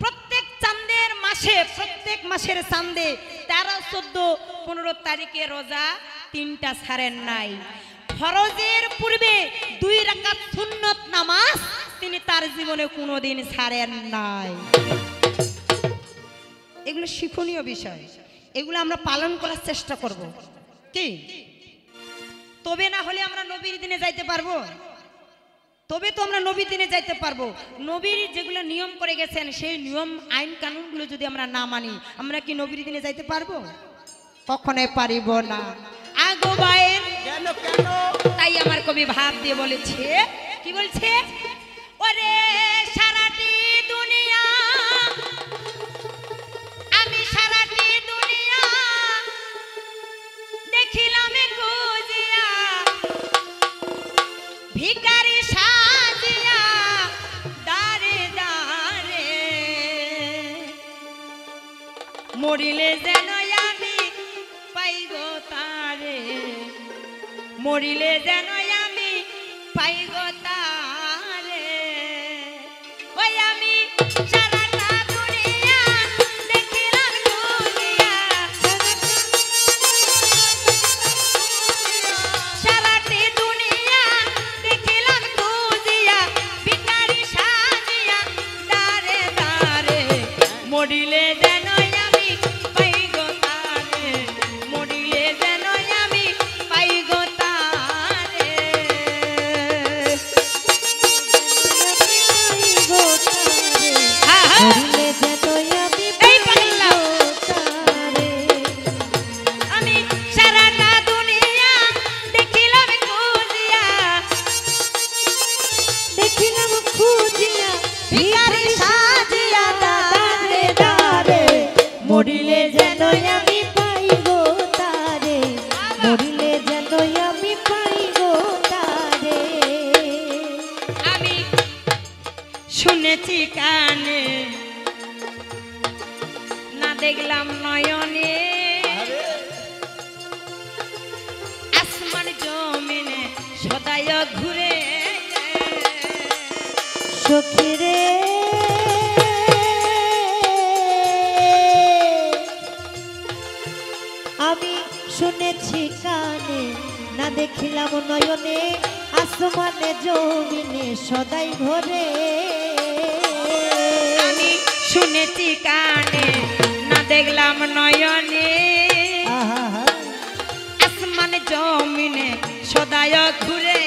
প্রত্যেক চাঁদের মাসে, প্রত্যেক মাসের চাঁদে 13, 14, 15 তারিখে রোজা 3টা ছাড়েন নাই। ফরজের পূর্বে 2 রাকাত সুন্নত নামাজ তিনি তার জীবনে কোনোদিন ছাড়েন নাই। এগুলো শিক্ষণীয় বিষয়, এগুলো আমরা পালন করার চেষ্টা করব। কি তবে না হলে আমরা নবীর দিনে যাইতে পারবো? তবে তো আমরা নবীর দিনে যাইতে পারবো। নবীর যেগুলো নিয়ম করে গেছেন সেই নিয়ম আইন কানুনগুলো যদি আমরা না মানি, আমরা কি নবীর দিনে যাইতে পারবো? কখনোই পারিব না। আগো বায়ের কেন কেন তাই আমার কবি ভাব দিয়ে বলেছে, কি বলছে, ওরে সারাটি দুনিয়া, আমি সারাটি দুনিয়া দেখিলাম খুঁজিয়া, ভিখারি সাজিয়া দাঁড়ে দাঁড়ে, মরিলে যেন আমি পাই গো তারে, মরিলে যেন আমি পাই গো তারে। ওই আমি সারাটা দুনিয়া দেখিলাম খুঁজিয়া, সারাটি দুনিয়া দেখিলাম খুঁজিয়া, ভিখারি সাজিয়া দাঁড়ে দাঁড়ে, মরিলে যেন আমি পাই গো তারে, মরিলে যেন আমি পাই গো তারে। হ্যাঁ, হ্যাঁ। মরিলে যেন আমি এই পাগলা। তারে। আমি সারাটা দুনিয়া দেখিলাম খুঁজিয়া, দেখিলাম খুঁজিয়া, ভিখারি সাজিয়া দাঁড়ে দাঁড়ে, মরিলে যেন আমি পাইব তারে, মরিলে যেন আমি পাইব তারে। আমি শুনেছি কানে, না দেখলাম নয়নে, আসমান জমিনে সদায় ঘুরে, সখীরে আমি শুনেছি কানে, না দেখিলাম নয়নে, আসমানে জমিনে সদাই ঘরে আমি শুনেছি কানে না দেখলাম নয়নে আহা আসমান জমিনে সদায় ঘুরে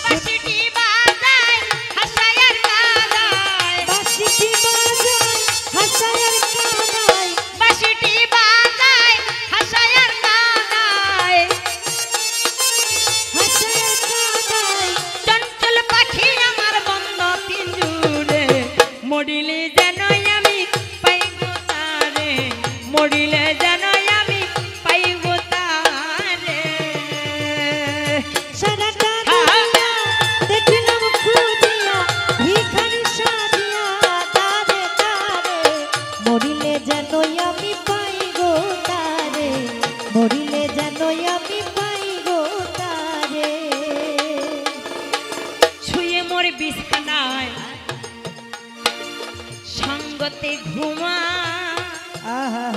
বাঁশিটি বাজায় হাসায়ার কাদায় বাঁশিটি বাজায় হাসায়ার কানায় বাঁশিটি বাজায় হাসায়ার কাদায় হাসায়ার কানায় চঞ্চল পাখি আমার বন্ধ পিঞ্জুরে মরিলে যেন আমি পাইব তারে মরিলে যেন আমি পাইব তারে সারাটা দুনিয়া দেখিলাম খুঁজিয়া ভিখারি সাজিয়া তারে তারে মরিলে যেন আমি পাই গো তারে মরিলে যেন আমি পাই গো তারে ছুঁয়ে মোর বিছানায় সঙ্গতে ঘুমা আহা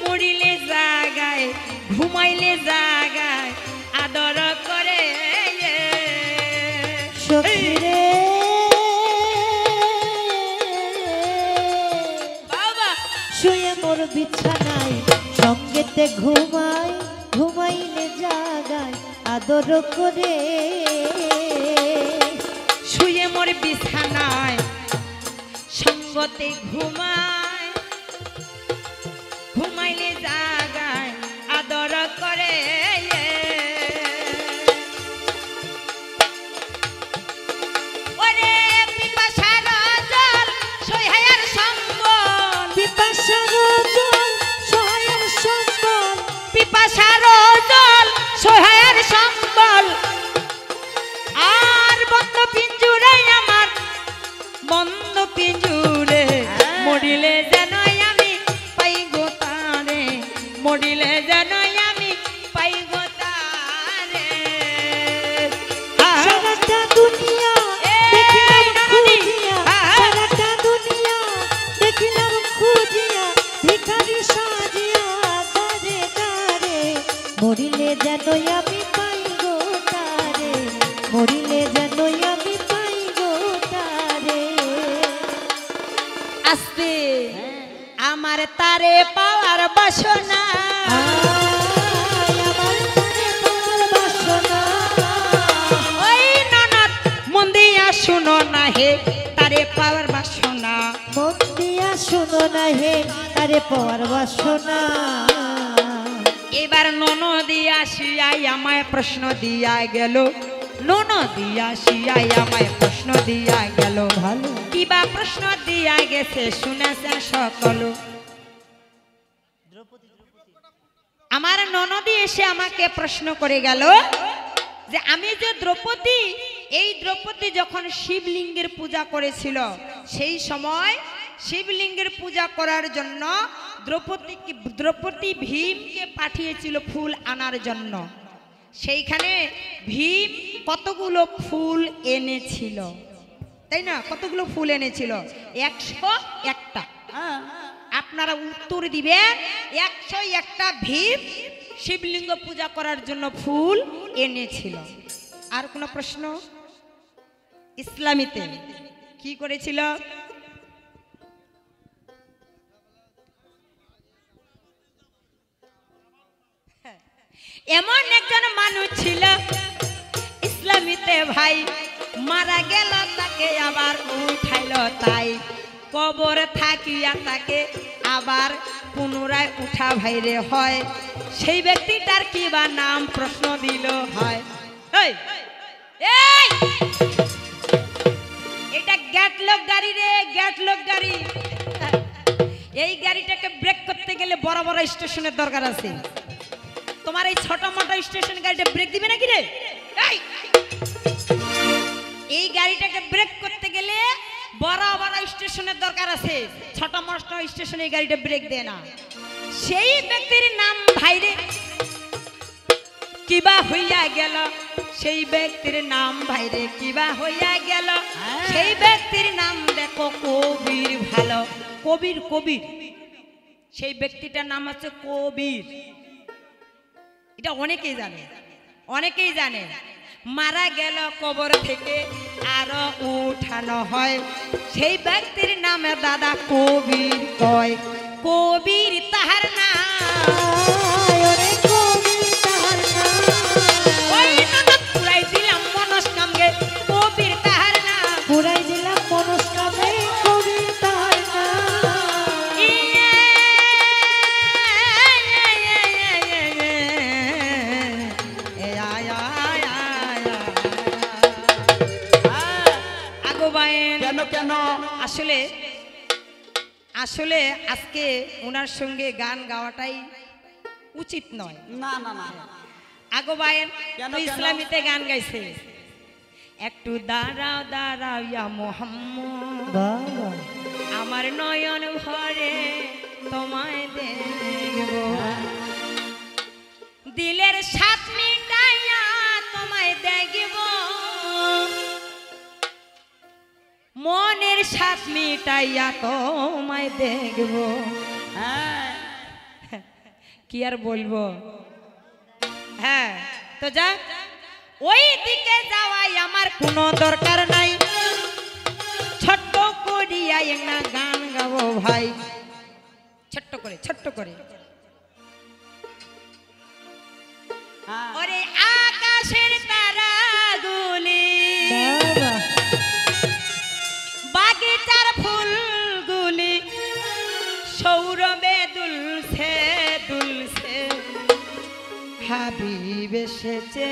মরিলে জাগায় ঘুমাইলে জাগায় আদর করে সখিরে বাবা শুয়ে মোর বিছানায় সঙ্গেতে ঘুমাই ঘুমাইলে জাগায় আদর করে শুয়ে মোর বিছানায় সঙ্গতে ঘুমায় ঘুমাইলে জাগায় আদর করে ওরে পিপাসার জল সহায়ের সম্বল পিপাসার জল সহায়ের সম্বল পিপাসার জল সহায়ের সম্বল আর বন্ধ পিঞ্জুরে আমার বন্ধ পিঞ্জুরে মরিলে যেন আমি পাই গো তারে মরিলে যেন আমি পাই গো তারে সারাটা দুনিয়া এই দেখিলাম ননদি, খুঁজিয়া হ্যাঁ। সারাটা দুনিয়া দেখিলাম খুঁজিয়া ভিখারি সাজিয়া তারে তারে মরিলে যেন আমি পাই গো তারে মরিলে যেন আমি পাই গো তারে আস্তে আমার তারে পাওয়ার বাসনা আমার তারে পাওয়ার বাসনা ওই ননদ মন দিয়া শুনো না হে তারে পাওয়ার বাসনা মন দিয়া শুনো না হে তারে পাওয়ার বাসনা এবার ননদি আসিয়াই আমায় প্রশ্ন দিয়া গেল ননদি আসিয়াই আমায় প্রশ্ন দিয়া গেল ভালো কিবা প্রশ্ন দিয়া গেছে শুনেছেন সকল আমার ননদি এসে আমাকে প্রশ্ন করে গেল যে আমি যে দ্রৌপদী এই দ্রৌপদী যখন শিবলিঙ্গের পূজা করেছিল সেই সময় শিবলিঙ্গের পূজা করার জন্য দ্রৌপদী ভীমকে পাঠিয়েছিল ফুল আনার জন্য সেইখানে ভীম কতগুলো ফুল এনেছিল তাই না কতগুলো ফুল এনেছিল 101টা আপনারা উত্তর দিবেন 101টা ভীম শিবলিঙ্গ পূজা করার জন্য ফুল এনেছিল আর কোনো প্রশ্ন ইসলামীতে কি করেছিল এমন একজন মানুষ ছিল ইসলামীতে ভাই মারা গেল তাকে আবার উঠাইল তাই কবর থাকিয়া তাকে আবার পুনরায় উঠা ভাইরে হয় সেই ব্যক্তিটার কি বা নাম প্রশ্ন দিল হয় এই এই এটা গ্যাটলক গাড়ি রে গ্যাটলক গাড়ি এই গাড়িটাকে ব্রেক করতে গেলে বড় বড় স্টেশনের দরকার আছে তোমার এই ছোট মোটো স্টেশন গাড়িটা ব্রেক দিবে নাকি রে এই গাড়িটাকে ব্রেক করতে গেলে বড় বড় স্টেশনের দরকার আছে ছোট মোটো স্টেশনে এই গাড়িটা ব্রেক দেয় না সেই ব্যক্তির নাম ভাইরে কিবা হইয়া গেল সেই ব্যক্তির নাম ভাইরে কিবা হইয়া গেল সেই ব্যক্তির নাম দেখো কবির ভালো কবির কবির সেই ব্যক্তিটার নাম হচ্ছে কবির এটা অনেকেই জানে অনেকেই জানে মারা গেল কবর থেকে আরো উঠানো হয়, সেই ব্যক্তির নামে দাদা কবির কয়। কবির তাহার নাম, ওরে কবির তাহার নাম। ওই ননদ পুরাই দিলাম মনস্কামকে, কবির তাহার নাম। পুরাই দিলাম মনস্কামে, কবির তাহার নাম। কেন কেন আসলে আসলে আজকে ওনার সঙ্গে গান গাওয়াটাই উচিত নয়। না না না আগোবায়েন কেন, তো কেন? ইসলামীতে গান গাইছে, একটু দাঁড়াও দাঁড়াও ইয়া মোহাম্মদ, বাবা আমার নয়ন ভরে তোমায় দেখব, দিলের সাত মিটাইয়া তোমায় দেখব, মনের সাত মিটাইয়া তোমায় দেখব। হ্যাঁ কি আর বলবো। হ্যাঁ তো যাক, ওই দিকে যাওয়াই আমার কোনো দরকার নাই, ছোট্ট করিয়া একটা গান গাবো ভাই, ছোট্ট করে ছোট্ট করে। হ্যাঁ ওরে আকাশের তারাগুলি, বাবা বাগিচার ফুলগুলি সৌরভে দুলছে দুলছে, হাবিব এসেছে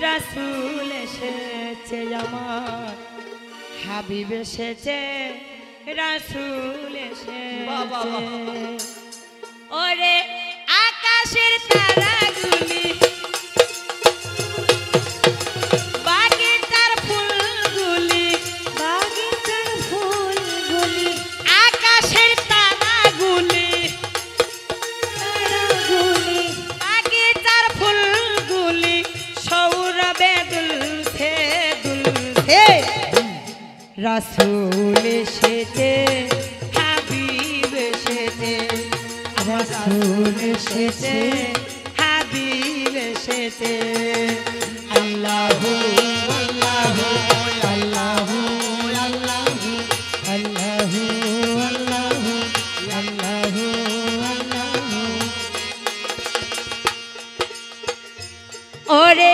রাসূল এসেছে আমার, হাবিব এসেছে রাসূল বাহ, বাহ, এসেছে। ওরে আকাশের তারাগুলি, বাগিচার ফুলগুলি, বাগিচার ফুলগুলি, আকাশের তারাগুলি, তারাগুলি, বাগিচার ফুলগুলি সৌরভে দুলছে দুলছে, রাসূল এসেছে হাবিব এসেছে, রাসূল এসেছে হাবিব এসেছে। আল্লাহু আল্লাহু আল্লাহু আল্লাহু আল্লাহু আল্লাহু আল্লাহু আল্লাহু। ওরে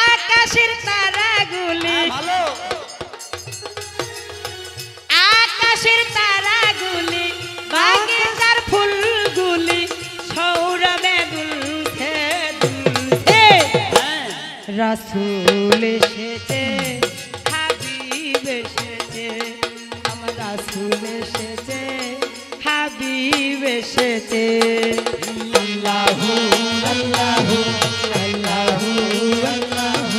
আকাশের তারাগুলি, ভালো আকাশের তারাগুলি, বাগিচার ফুলগুলি সৌরভে দুলছে দুলছে, রাসূল এসেছে হাবিব এসেছে, আমার রাসূল এসেছে হাবিব এসেছে। আল্লাহু আল্লাহু আল্লাহু আল্লাহু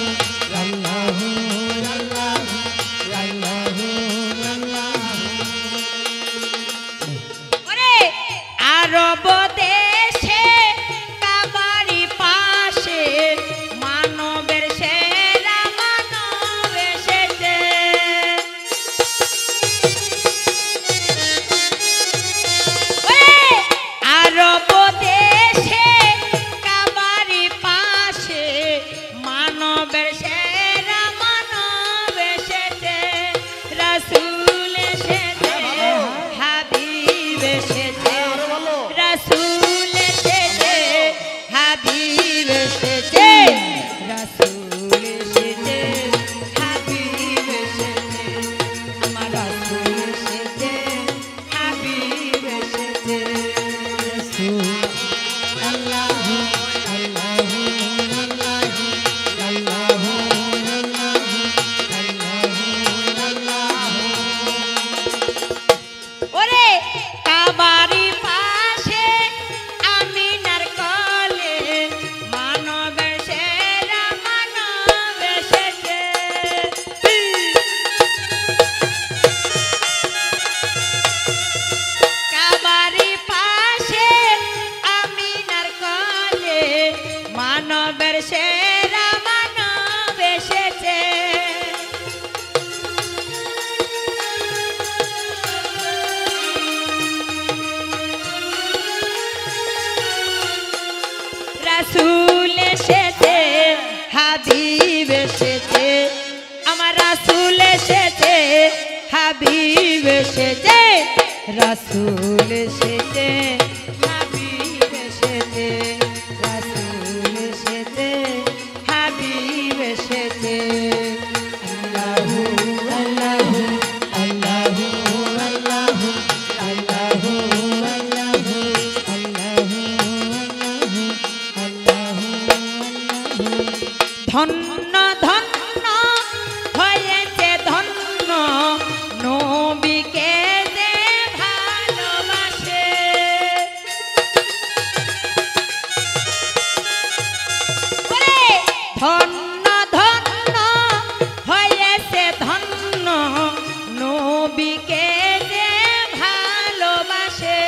আল্লাহু আল্লাহু আল্লাহু আল্লাহু। ওরে আরব দেশে কাবারি পাশে মানবের সেরা মানব এসেছে, ওরে আরব দেশে কাবারি পাশে মানবের সেরা মানব এসেছে, রাসূল এসেছে হাবিব এসেছে, রাসূল এসেছে হাবিব এসেছে, রাসূল এসেছে হাবিব এসেছে, আমার রাসূল এসেছে হাবিব এসেছে। রাসূল আল্লাহু আল্লাহু আল্লাহু আল্লাহু আল্লাহু। ওরে কাবারি পাশে আমিনার কোলে মানবের সেরা মানব এসেছে, কাবারি পাশে আমিনার কোলে মানবের সেরা মানব এসেছে। রাসূল এসেছে এসেছে হাবিব এসেছে রাসূল এসেছে হাবিব এসেছে রাসূল এসেছে হাবিব এসেছে আল্লাহু আল্লাহু আল্লাহু আল্লাহু আল্লাহু আল্লাহু আল্লাহু আল্লাহু ধন্য ধন্য হয়েছে ধন্য নবীকে যে ভালোবাসে ওরে ধন্য ধন্য হয়েছে ধন্য নবীকে যে ভালোবাসে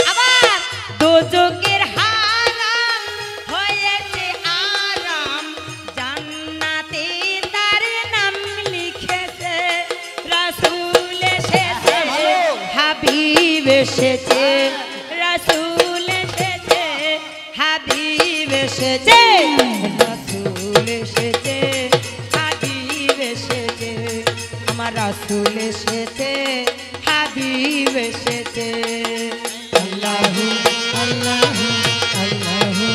আবার দোজকের হারাম হয়েছে আরাম জান্নাতে তার নাম লিখেছে রাসূল এসেছে হাবিব এসেছে রাসূল এসেছে হাবিব এসেছে রাসূল এসেছে হাবিব এসেছে আমার রাসূল এসেছে হাবিব এসেছে আল্লাহু আল্লাহু আল্লাহু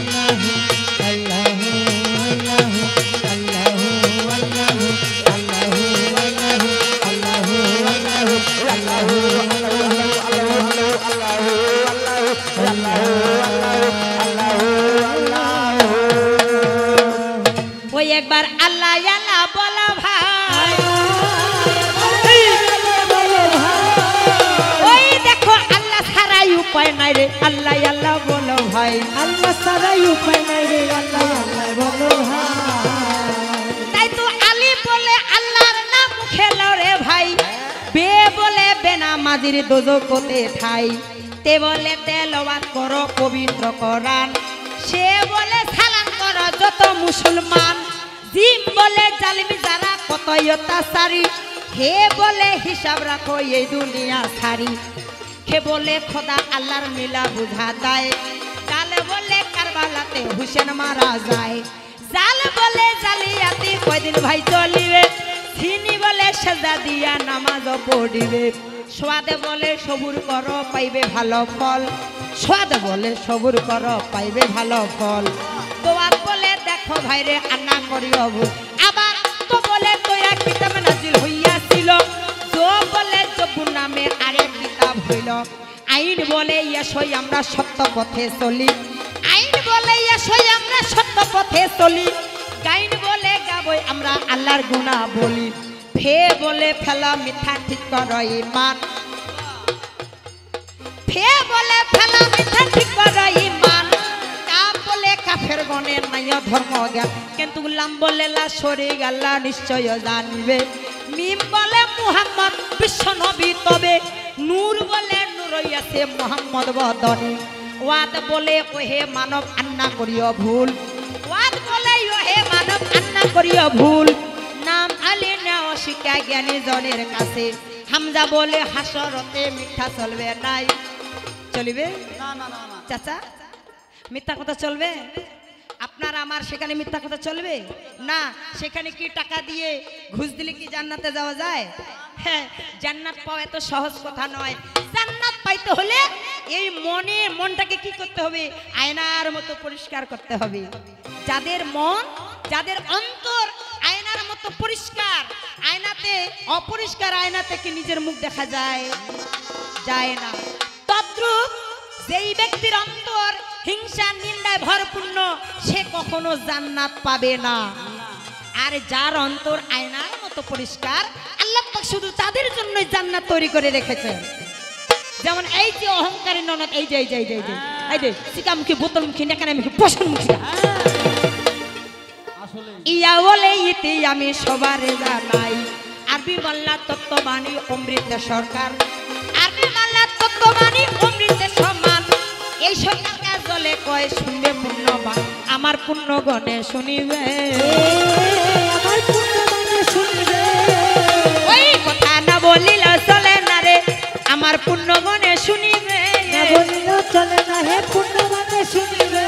আল্লাহু আল্লাহু আল্লাহু আল্লাহু আল্লাহু আল্লাহু আল্লাহু আল্লাহু ওই একবার আল্লাহ আল্লাহ বলো ভাই ওই দেখো আল্লাহ ছাড়াই উপায় নাই রে আল্লাহ আল্লাহ বলো ভাই আল্লাহ ছাড়াই উপায় নাই রে আল্লাহ আল্লাহ বলো ভাই তাই তো আলী বলে আল্লাহর নাম খেলো রে ভাই বে বলে বেনামাজির দোজখতে ঠাই তে বলে তেলাওয়াত করো পবিত্র কোরআন সে বলে সালাম করো যত মুসলমান জিম বলে জালিমি যারা কত অত্যাচারী হে বলে হিসাব রাখো এই দুনিয়া ছাড়ি হে বলে খোদা আল্লাহর মিলা বুঝা যায় কালে বলে কারবালাতে হুসেন মারা যায় জাল বলে জালিয়াতি কয়দিন ভাই চলিবে সিনি বলে সাজা দিয়া নামাজ পড়িবে সোয়াদে বলে সবুর করো পাইবে ভালো ফল সোয়াদে বলে সবুর করো পাইবে ভালো ফল তোয়াত বলে দেখো ভাইরে আন্না করিও ভুল আবার তো বলে তোয়া কিতাব নাজিল হইয়াছিল তো বলে জবুর নামে আরেক কিতাব হইল আইন বলে ইয়াসই আমরা সত্য পথে চলি আইন বলে ইয়াসই আমরা সত্য পথে চলি গাইন বলে গাবই আমরা আল্লাহর গুনাহ বলি ফে বলে ফেলা মিথ্যা ঠিক করো ঈমান ফে বলে ফেলা মিথ্যা ঠিক করো ঈমান কাম বলে কাফের গনে নাই ধর্ম জ্ঞান কিন্তু লাম বলে লা শরীক আল্লাহ নিশ্চয় জানিবে মিম বলে মুহাম্মদ বিশ্ব নবী তবে নূর বলে নূর আছে মুহাম্মদ বদনী ওয়াদ বলে ওহে মানব আন্না করিও ভুল ওয়াদ বলে ওহে মানব আন্না করিও ভুল নাম আলী নেও শিক্ষা জ্ঞানী জনের কাছে হামজা বলে হাসরতে মিথ্যা চলবে নাই চলিবে না না না না চাচা মিথ্যা কথা চলবে আপনার আমার সেখানে মিথ্যা কথা চলবে না সেখানে কি টাকা দিয়ে ঘুষ দিলে কি জান্নাতে যাওয়া যায় হ্যাঁ জান্নাত পাওয়া এত সহজ কথা নয় জান্নাত পাইতে হলে এই মনটাকে কি করতে হবে আয়নার মতো পরিষ্কার করতে হবে যাদের মন যাদের অন্তর আয়নার মতো পরিষ্কার আয়নাতে অপরিষ্কার আয়নাতে কি নিজের মুখ দেখা যায় যায় না তদ্রূপ যেই ব্যক্তির অন্তর হিংসা নিন্দায় ভরপূর্ণ সে কখনো জান্নাত পাবে না আর যার অন্তর আয়নার মতো পরিষ্কার আল্লাহ পাক শুধু তাদের জন্যই জান্নাত তৈরি করে রেখেছেন যেমন এই যে অহংকারী ননদ এই যে এই যে সিকামুখী বোতলমুখী নেকানামুখী বসনমুখী ইয়া বলে ইতি আমি সবারে জানাই আরবি বাংলা তত্ত্ববাণী অমৃত সরকার আরবি বাংলা তত্ত্ববাণী অমৃত সম্মান এই সরকার কাজ বলে কয় শুনবে পুণ্যবান আমার পুণ্যগণে শুনিবে আমার পুণ্যবানে শুনিবে ওই কথা না বলিল চলে না রে আমার পুণ্যগণে শুনিবে না বলিল চলে না হে পুণ্যবানে শুনিবে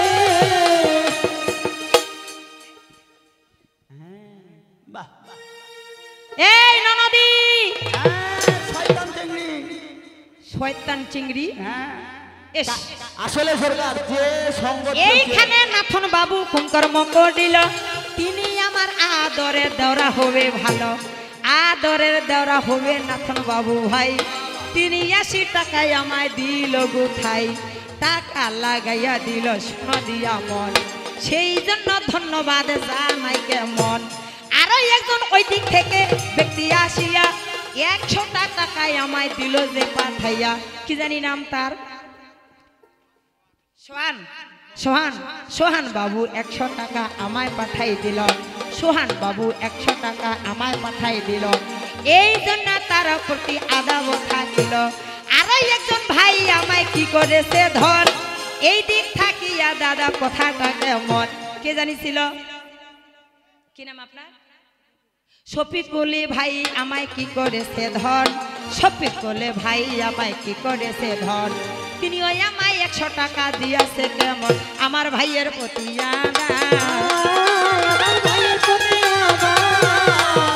শয়তান চিংড়ি হ্যাঁ এস আসলে সরকার যে সঙ্গ এইখানে নাথন বাবু কুকর্ম করিল তিনি আমার আদরের দেওরা হবে ভালো আদরের দেওরা হবে নাথন বাবু ভাই তিনি 80 টাকায় আমায় দিল গুথাই টাকা লাগাইয়া দিল সোনা দিয়া মন সেই জন্য ধন্যবাদ জানাই কেমন আরো একজন ওই দিক থেকে ব্যক্তি আসিয়া 100 টাকায় আমায় দিল যে পাঠাইয়া কি জানি নাম তার সোহান সোহান সোহান বাবু 100 টাকা আমায় পাঠাই দিল সোহান বাবু 100 টাকা আমায় পাঠাই দিল এই জন্য তার প্রতি আদাব থাকিল আরো একজন ভাই আমায় কি করেছে ধন এই দিক থাকিয়া দাদা কথাটা কেমন কে জানিছিল কি নাম আপনার শফিকুলি ভাই আমায় কি করেছে ধন শফিকুলি ভাই আমায় কি করেছে ধন তিনি ওই আমায় 100 টাকা দিয়েছে কেমন আমার ভাইয়ের প্রতি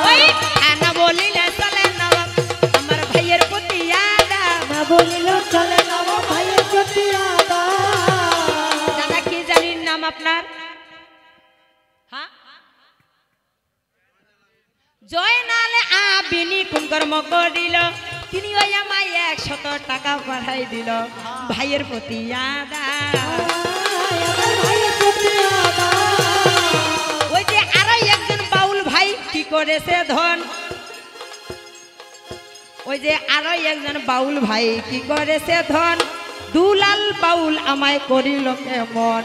ওই আনা বলিলে চলে না আমার ভাইয়ের প্রতি না বলিল চলে না ভাইয়ের প্রতি দাদা কি জানি নাম আপনার হ্যাঁ জয়নালে আবিনি কুকর্ম করিল তিনি ওই আমায় 100 টাকা পাঠাই দিল ভাইয়ের প্রতি ওই যে আরো একজন বাউল ভাই কি করেছে ধন ওই যে আরো একজন বাউল ভাই কি করেছে ধন দুলাল বাউল আমায় করিল কেমন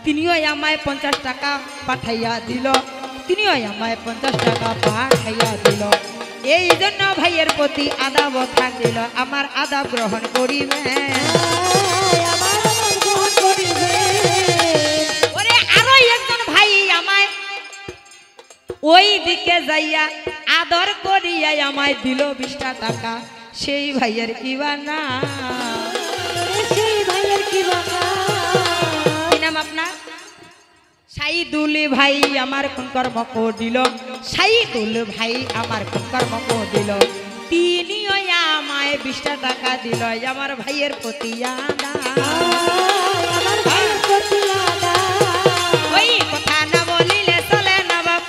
তিনিও আমায় 50 টাকা পাঠাইয়া দিল তিনিও আমায় 50 টাকা পাঠাইয়া দিল এই জন্য ভাইয়ের প্রতি আদাব থাকিল আমার আদাব গ্রহণ করিবে ওরে আরো একজন ভাই আমায় ওই দিকে যাইয়া আদর করিয়া আমায় দিল 20 টাকা সেই ভাইয়ের কি বানা সেই ভাইয়ের কি বানা কি নাম আপনার সাইদুল ভাই আমার কোন কর্ম করিল সাইদুল ভাই আমার কোন কর্ম করিল তিনি ওই আমায় 20 টাকা দিল আমার ভাইয়ের প্রতি ওই কথা না বলিলে চলে না বাপ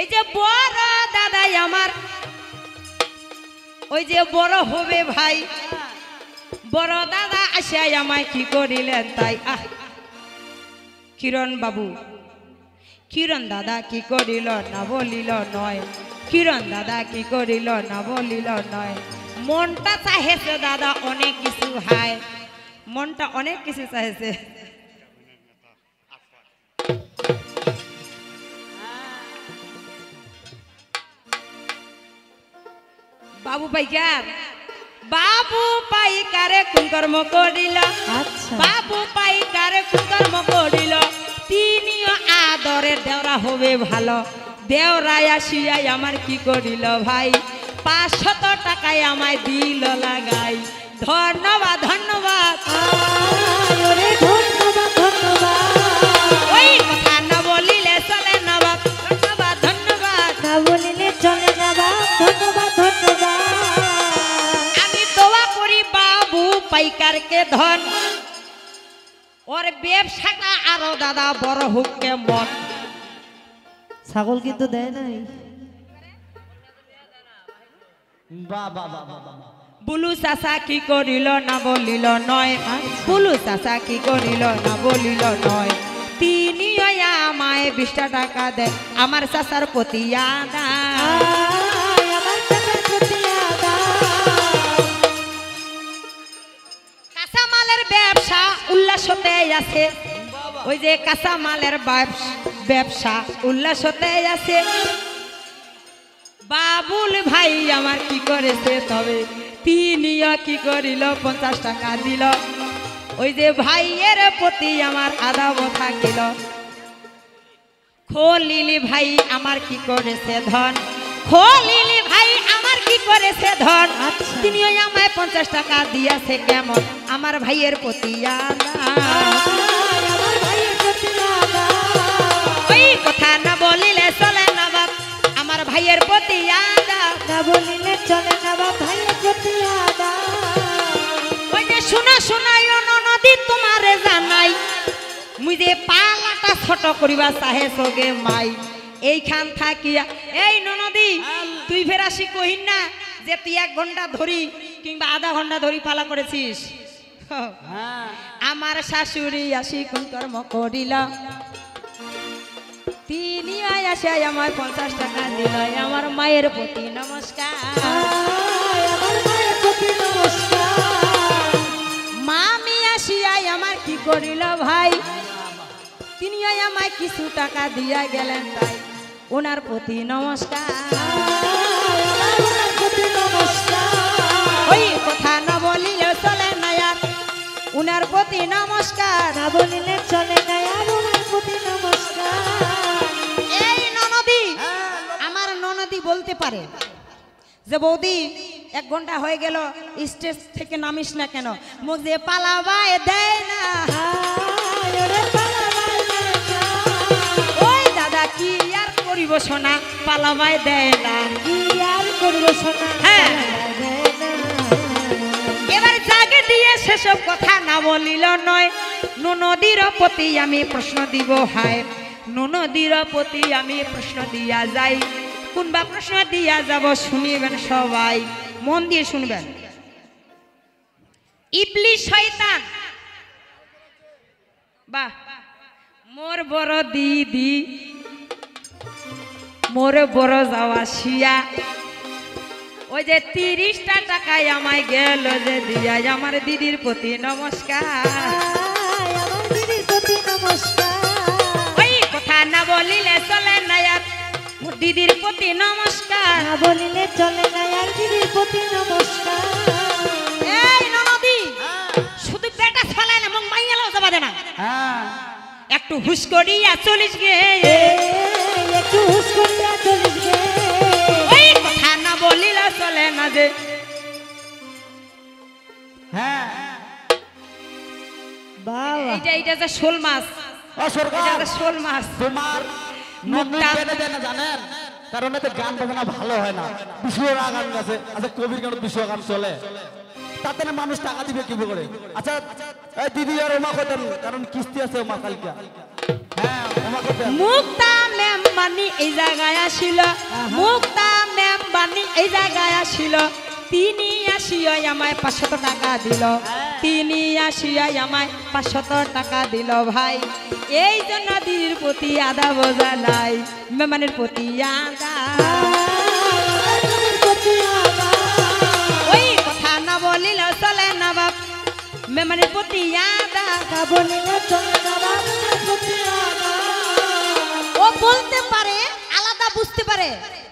এই যে বড় দাদাই আমার ওই যে বড় হবে ভাই বড় দাদা আসিয়া আমায় কি করিলেন তাই কিরণ বাবু কিরণ দাদা কি করিল না বলিল নয় কিরণ দাদা কি করিল না বলিল নয় মনটা চাহেছে দাদা অনেক কিছু হায় মনটা অনেক কিছু চাহেছে বাবু পাইকারে কোন কর্ম করিল আচ্ছা বাবু পাইকারে কোন কর্ম করিল তিনিও আদরের দেওরা হবে ভালো দেওরায় আসিয়াই আমার কি করিল ভাই 500 টাকায় আমায় দিল লাগাই ধন্যবাদ ধন্যবাদ ওরে ধন্যবাদ ধন্যবাদ ওই কথা না বলিলে চলে না বাপ ধন্যবাদ ধন্যবাদ না বলিলে চলে যাবা ধন্যবাদ ধন্যবাদ আমি দোয়া করি বাবু পাইকারকে ধন ওর ব্যবসাটা আরো দাদা বড় হোক কেমন ছাগল কিন্তু দেয় নাই বাহ বাহ বাহ বাহ বাহ। বুলু চাচা কি করিল না বলিল নয় বুলু চাচা কি করিল না বলিল নয় তিনি আমায় 20 টাকা দেয় আমার চাচার প্রতি আমার চাচার প্রতি কাঁচা মালের ব্যবসা উল্লাসতে আছে ওই যে কাঁচা মালের ব্যবসা উল্লাসতে আছে বাবুল ভাই আমার কি করেছে তবে তিনিও কি করিল 50 টাকা দিল ওই যে ভাইয়ের প্রতি আমার আদাব থাকিল খলিলি ভাই আমার কি করেছে ধন খলিলি ভাই আমার কি করেছে ধন তিনিও আমায় 50 টাকা দিয়েছে কেমন আমার ভাইয়ের প্রতি কথা না বলিলে চলে না বাপ আমার ভাইয়ের প্রতি আদব না বলিলে চলে না বাপ ভাইয়ের প্রতি আদব ওই যে শোনা শোনাই ননদি তোমারে জানাই মুই যে পালাটা ছোট করিবা চাহে সগে মাই এইখান থাকিয়া এই ননদি তুই ফেরাসি কহিন না যে তুই 1 ঘন্টা ধরি কিংবা আধা ঘন্টা ধরি পালা করেছিস আমার শাশুড়ি আসি কোন কর্ম করিল তিনি আসে আমায় 50 টাকা দিল আমার মায়ের প্রতি নমস্কার আমার মায়ের প্রতি নমস্কার মামি আসিয়াই আমার কি করিল ভাই তিনি আমায় কিছু টাকা দিয়া গেলেন তাই ওনার প্রতি নমস্কার আমার প্রতি নমস্কার ওই কথা না বলিলে চলে না আর ওনার প্রতি নমস্কার না বলিলে চলে না আর ওনার প্রতি নমস্কার এই ননদি আমার ননদি বলতে পারে যে বৌদি 1 ঘন্টা হয়ে গেল স্টেজ থেকে নামিস না কেন মুখ দিয়ে পালাবাই দেয় না ওই দাদা কি আর করিব সোনা পালাবাই দেয় না কি আর করব সোনা হ্যাঁ এবার জাগে দিয়ে সেসব কথা না বলিল নয় ননদির প্রতি আমি প্রশ্ন দিব হায় ননদির প্রতি আমি প্রশ্ন দিয়া যাই কোনবা প্রশ্ন দিয়া যাব শুনিবেন সবাই মন দিয়ে শুনবেন ইবলিশ শয়তান বাহ মোর বড় দিদি মোর বড় যাওয়া শিয়া ওই যে 30টা টাকায় আমায় গেল যে দিয়া আমার দিদির প্রতি নমস্কার আমার দিদির প্রতি নমস্কার ওই কথা না বলিলে চলে না আর মোর দিদির প্রতি নমস্কার না বলিলে চলে না আর দিদির প্রতি নমস্কার এই ননদি শুধু বেটা ছলায় না মং মাইয়ালাও যাবা দে না হ্যাঁ একটু হুশ করিয়া চলিস গে একটু হুশ করিয়া চলিস গে ওই কথা না বলিলে চলে না যে হ্যাঁ বাবা এইটা যে শোল মাছ ও সরকার এটা যে শোল মাছ তোমার নন্দী কেন দেয় না জানেন কারণ এতে গান বাজনা ভালো হয় না বিশ্বরা গান গাছে আচ্ছা কবির গান বিশ্ব গান চলে তাতে না মানুষ টাকা দিবে কি করে আচ্ছা এই দিদি আর ওমা কইতেন কারণ কিস্তি আছে ওমা কালকা হ্যাঁ ওমা কইতেন মুক্তা ম্যাম বানি এই জায়গায় আসিল মুক্তা ম্যাম বানি এই জায়গায় আসিল তিনি আসিয়া আমায় 500 টাকা দিল তিনি আসিয়া আমায় 500 টাকা দিল ভাই এই জন্য দিদির প্রতি আদা বোঝা নাই মেমানের প্রতি আদা ওই কথা না বলিল চলে না বাপ মেমানের প্রতি আদা না বলিলে চলে না বাবার প্রতি আদব ও বলতে পারে আলাদা বুঝতে পারে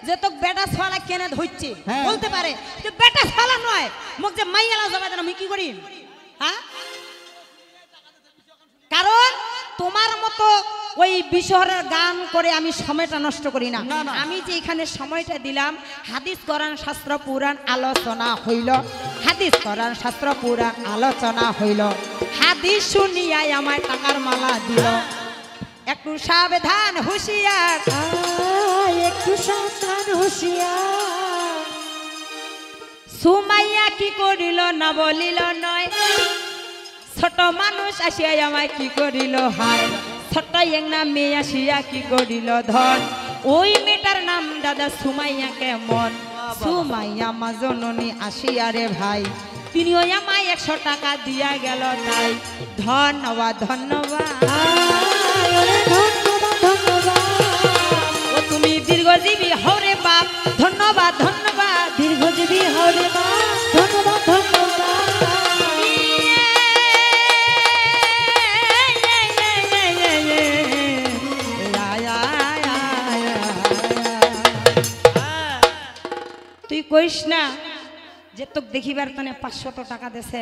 যে তো বেটা ছলা কেনে ধরছে হ্যাঁ। বলতে পারে যে বেটা ছলা নয় মুখ যে মাইয়ালা যাবে না আমি কি করি হ্যাঁ কারণ তোমার মতো ওই বিশহরের গান করে আমি সময়টা নষ্ট করি না না, না। আমি যে এখানে সময়টা দিলাম হাদিস কোরআন শাস্ত্র পুরাণ আলোচনা হইল হাদিস কোরআন শাস্ত্র পুরাণ আলোচনা হইল হাদিস শুনিয়াই আমায় টাকার মালা দিল একটু সাবধান হুঁশিয়ার একটু সাবধান হুঁশিয়ার সুমাইয়া কি করিল না বলিল নয় ছোট মানুষ আসিয়া আমায় কি করিল হায় ছোট না মেয়ে আসিয়া কি করিল ধন ওই মেয়েটার নাম দাদা সুমাইয়া কেমন সুমাইয়া মা জননী আসিয়া রে ভাই তিনিও আমায় 100 টাকা দিয়া গেল তাই ধন্যবাদ ধন্যবাদ ধন্যবাদ ধন্যবাদ ও তুমি দীর্ঘজীবী হও রে বাপ ধন্যবাদ ধন্যবাদ দীর্ঘজীবী হরে মা ধন্যবাদ ধন্যবাদ তুই কইস না যে তোকে দেখিবার তানে 500 টাকা দেছে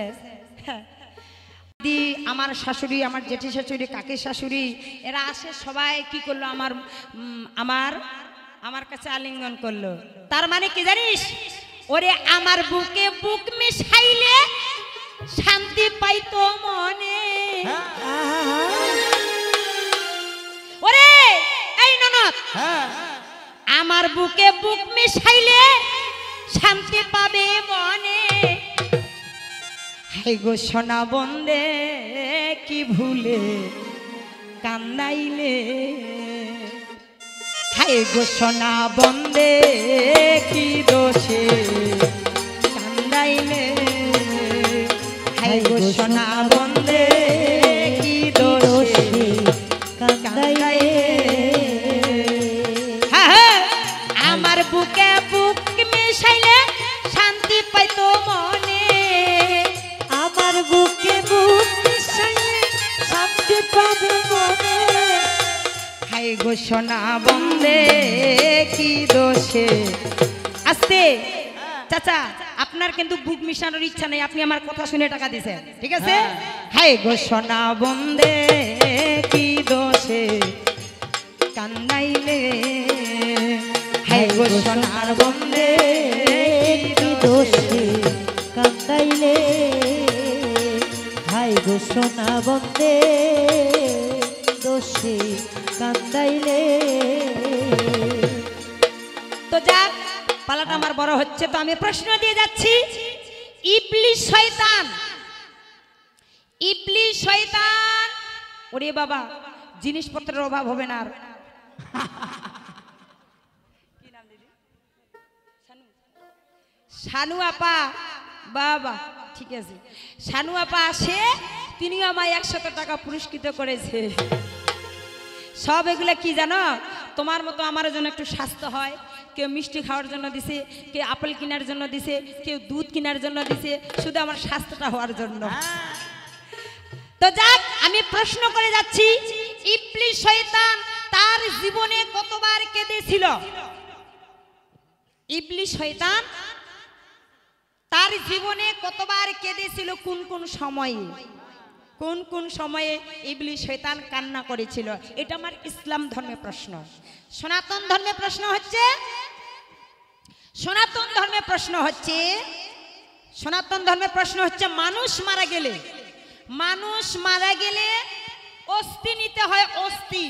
দি আমার শাশুড়ি আমার জেঠি শাশুড়ি কাকি শাশুড়ি এরা আসে সবাই কি করলো আমার কাছে আলিঙ্গন করলো তার মানে কি জানিস ওরে আমার বুকে বুক মিশাইলে শান্তি পাইতো মনে ওরে এই ননদ হ্যাঁ আমার বুকে বুক মিশাইলে শান্তি পাবে মনে। হাই গো সোনা বন্দে কি ভুলে কান্দাইলে, হাই গো সোনা বন্দে কি দোষে কান্দাইলে, হাই গো সোনা বন্দে কি দোষে কান্দাইলে। আমার বুকে বুক মিশাইলে শান্তি পাইতো মনে, আমার বুকে বুক মিশাইলে শান্তি পাবে মনে। হাই গো সোনা বন্দে কি দোষে। আস্তে চাচা, আপনার কিন্তু বুক মিশানোর ইচ্ছা নেই, আপনি আমার কথা শুনে টাকা দিছেন, ঠিক আছে? হাই গো সোনা বন্দে কি দোষে কান্দাইলে, হাই গো সোনার বন্দে কি দোষে কান্দাইলে, হাই গো সোনা বন্দে দোষে কান্দাইলে। তো যাক, পালাটা আমার বড় হচ্ছে, তো আমি প্রশ্ন দিয়ে যাচ্ছি। ইবলিস শয়তান, ইবলিস শয়তান, ওরে বাবা জিনিসপত্রের অভাব হবে না আর। শানু আপা, বাবা ঠিক আছে, শানু আপা আসে, তিনি আমায় 100 টাকা পুরস্কৃত করেছে। সব এগুলা কি জানো, তোমার মতো আমার জন্য একটু স্বাস্থ্য হয়, কেউ মিষ্টি খাওয়ার জন্য দিছে, কেউ আপেল কেনার জন্য দিছে, কেউ দুধ কেনার জন্য দিছে, শুধু আমার স্বাস্থ্যটা হওয়ার জন্য। তো যাক, আমি প্রশ্ন করে যাচ্ছি, ইবলিস শয়তান তার জীবনে কতবার কেঁদেছিল? ইবলিস শয়তান তার জীবনে কতবার কেঁদেছিল, কোন কোন সময়ে, কোন কোন সময়ে ইবলিস শয়তান কান্না করেছিল? এটা আমার ইসলাম ধর্মের প্রশ্ন। সনাতন ধর্মের প্রশ্ন হচ্ছে, সনাতন ধর্মের প্রশ্ন হচ্ছে, সনাতন ধর্মের প্রশ্ন হচ্ছে, মানুষ মারা গেলে, মানুষ মারা গেলে অস্থি নিতে হয়, অস্থি।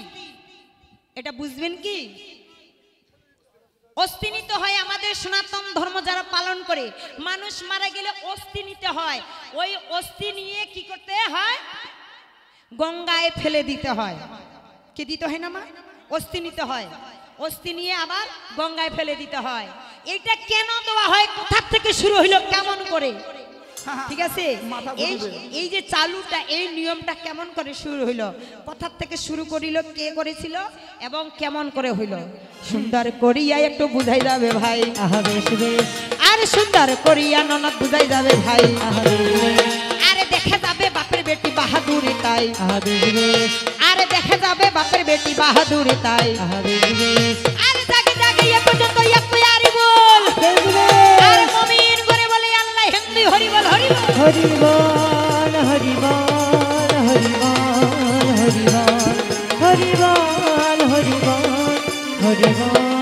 এটা বুঝবেন কি? অস্থি নিতে হয়। আমাদের সনাতন ধর্ম যারা পালন করে, মানুষ মারা গেলে অস্থি নিতে হয়। ওই অস্থি নিয়ে কি করতে হয়? গঙ্গায় ফেলে দিতে হয়। কি দিতে হয় না মা? অস্থি নিতে হয়। অস্থি নিয়ে আবার গঙ্গায় ফেলে দিতে হয়। এটা কেন দেওয়া হয়, কোথা থেকে শুরু হইলো, কেমন করে? ঠিক আছে, এই যে চালুটা, এই নিয়মটা কেমন করে শুরু হইলো, কোথা থেকে শুরু করিল, কে করেছিল এবং কেমন করে হইল? সুন্দর করিয়া একটু বুঝাই যাবে ভাই, বেশ বেশ, আর সুন্দর করিয়া ননদ বুঝাই যাবে ভাই, বেশ বেশ, আরে দেখে যাবে বাপের বেটি বাহাদুরি তাই, বেশ বেশ, আরে দেখে যাবে বাপের বেটি বাহাদুরি তাই, বেশ বেশ, আরে জাগে জাগে এ পর্যন্ত একটু আরি বল, বেশ বেশ, আরে মুমিন করে বলে আল্লাহ হিন্দি হরি বল, হরি বল, হরি বল, হরি বল, হরি বল, হরি বল, হরি বল, হরি বল, হরি বল।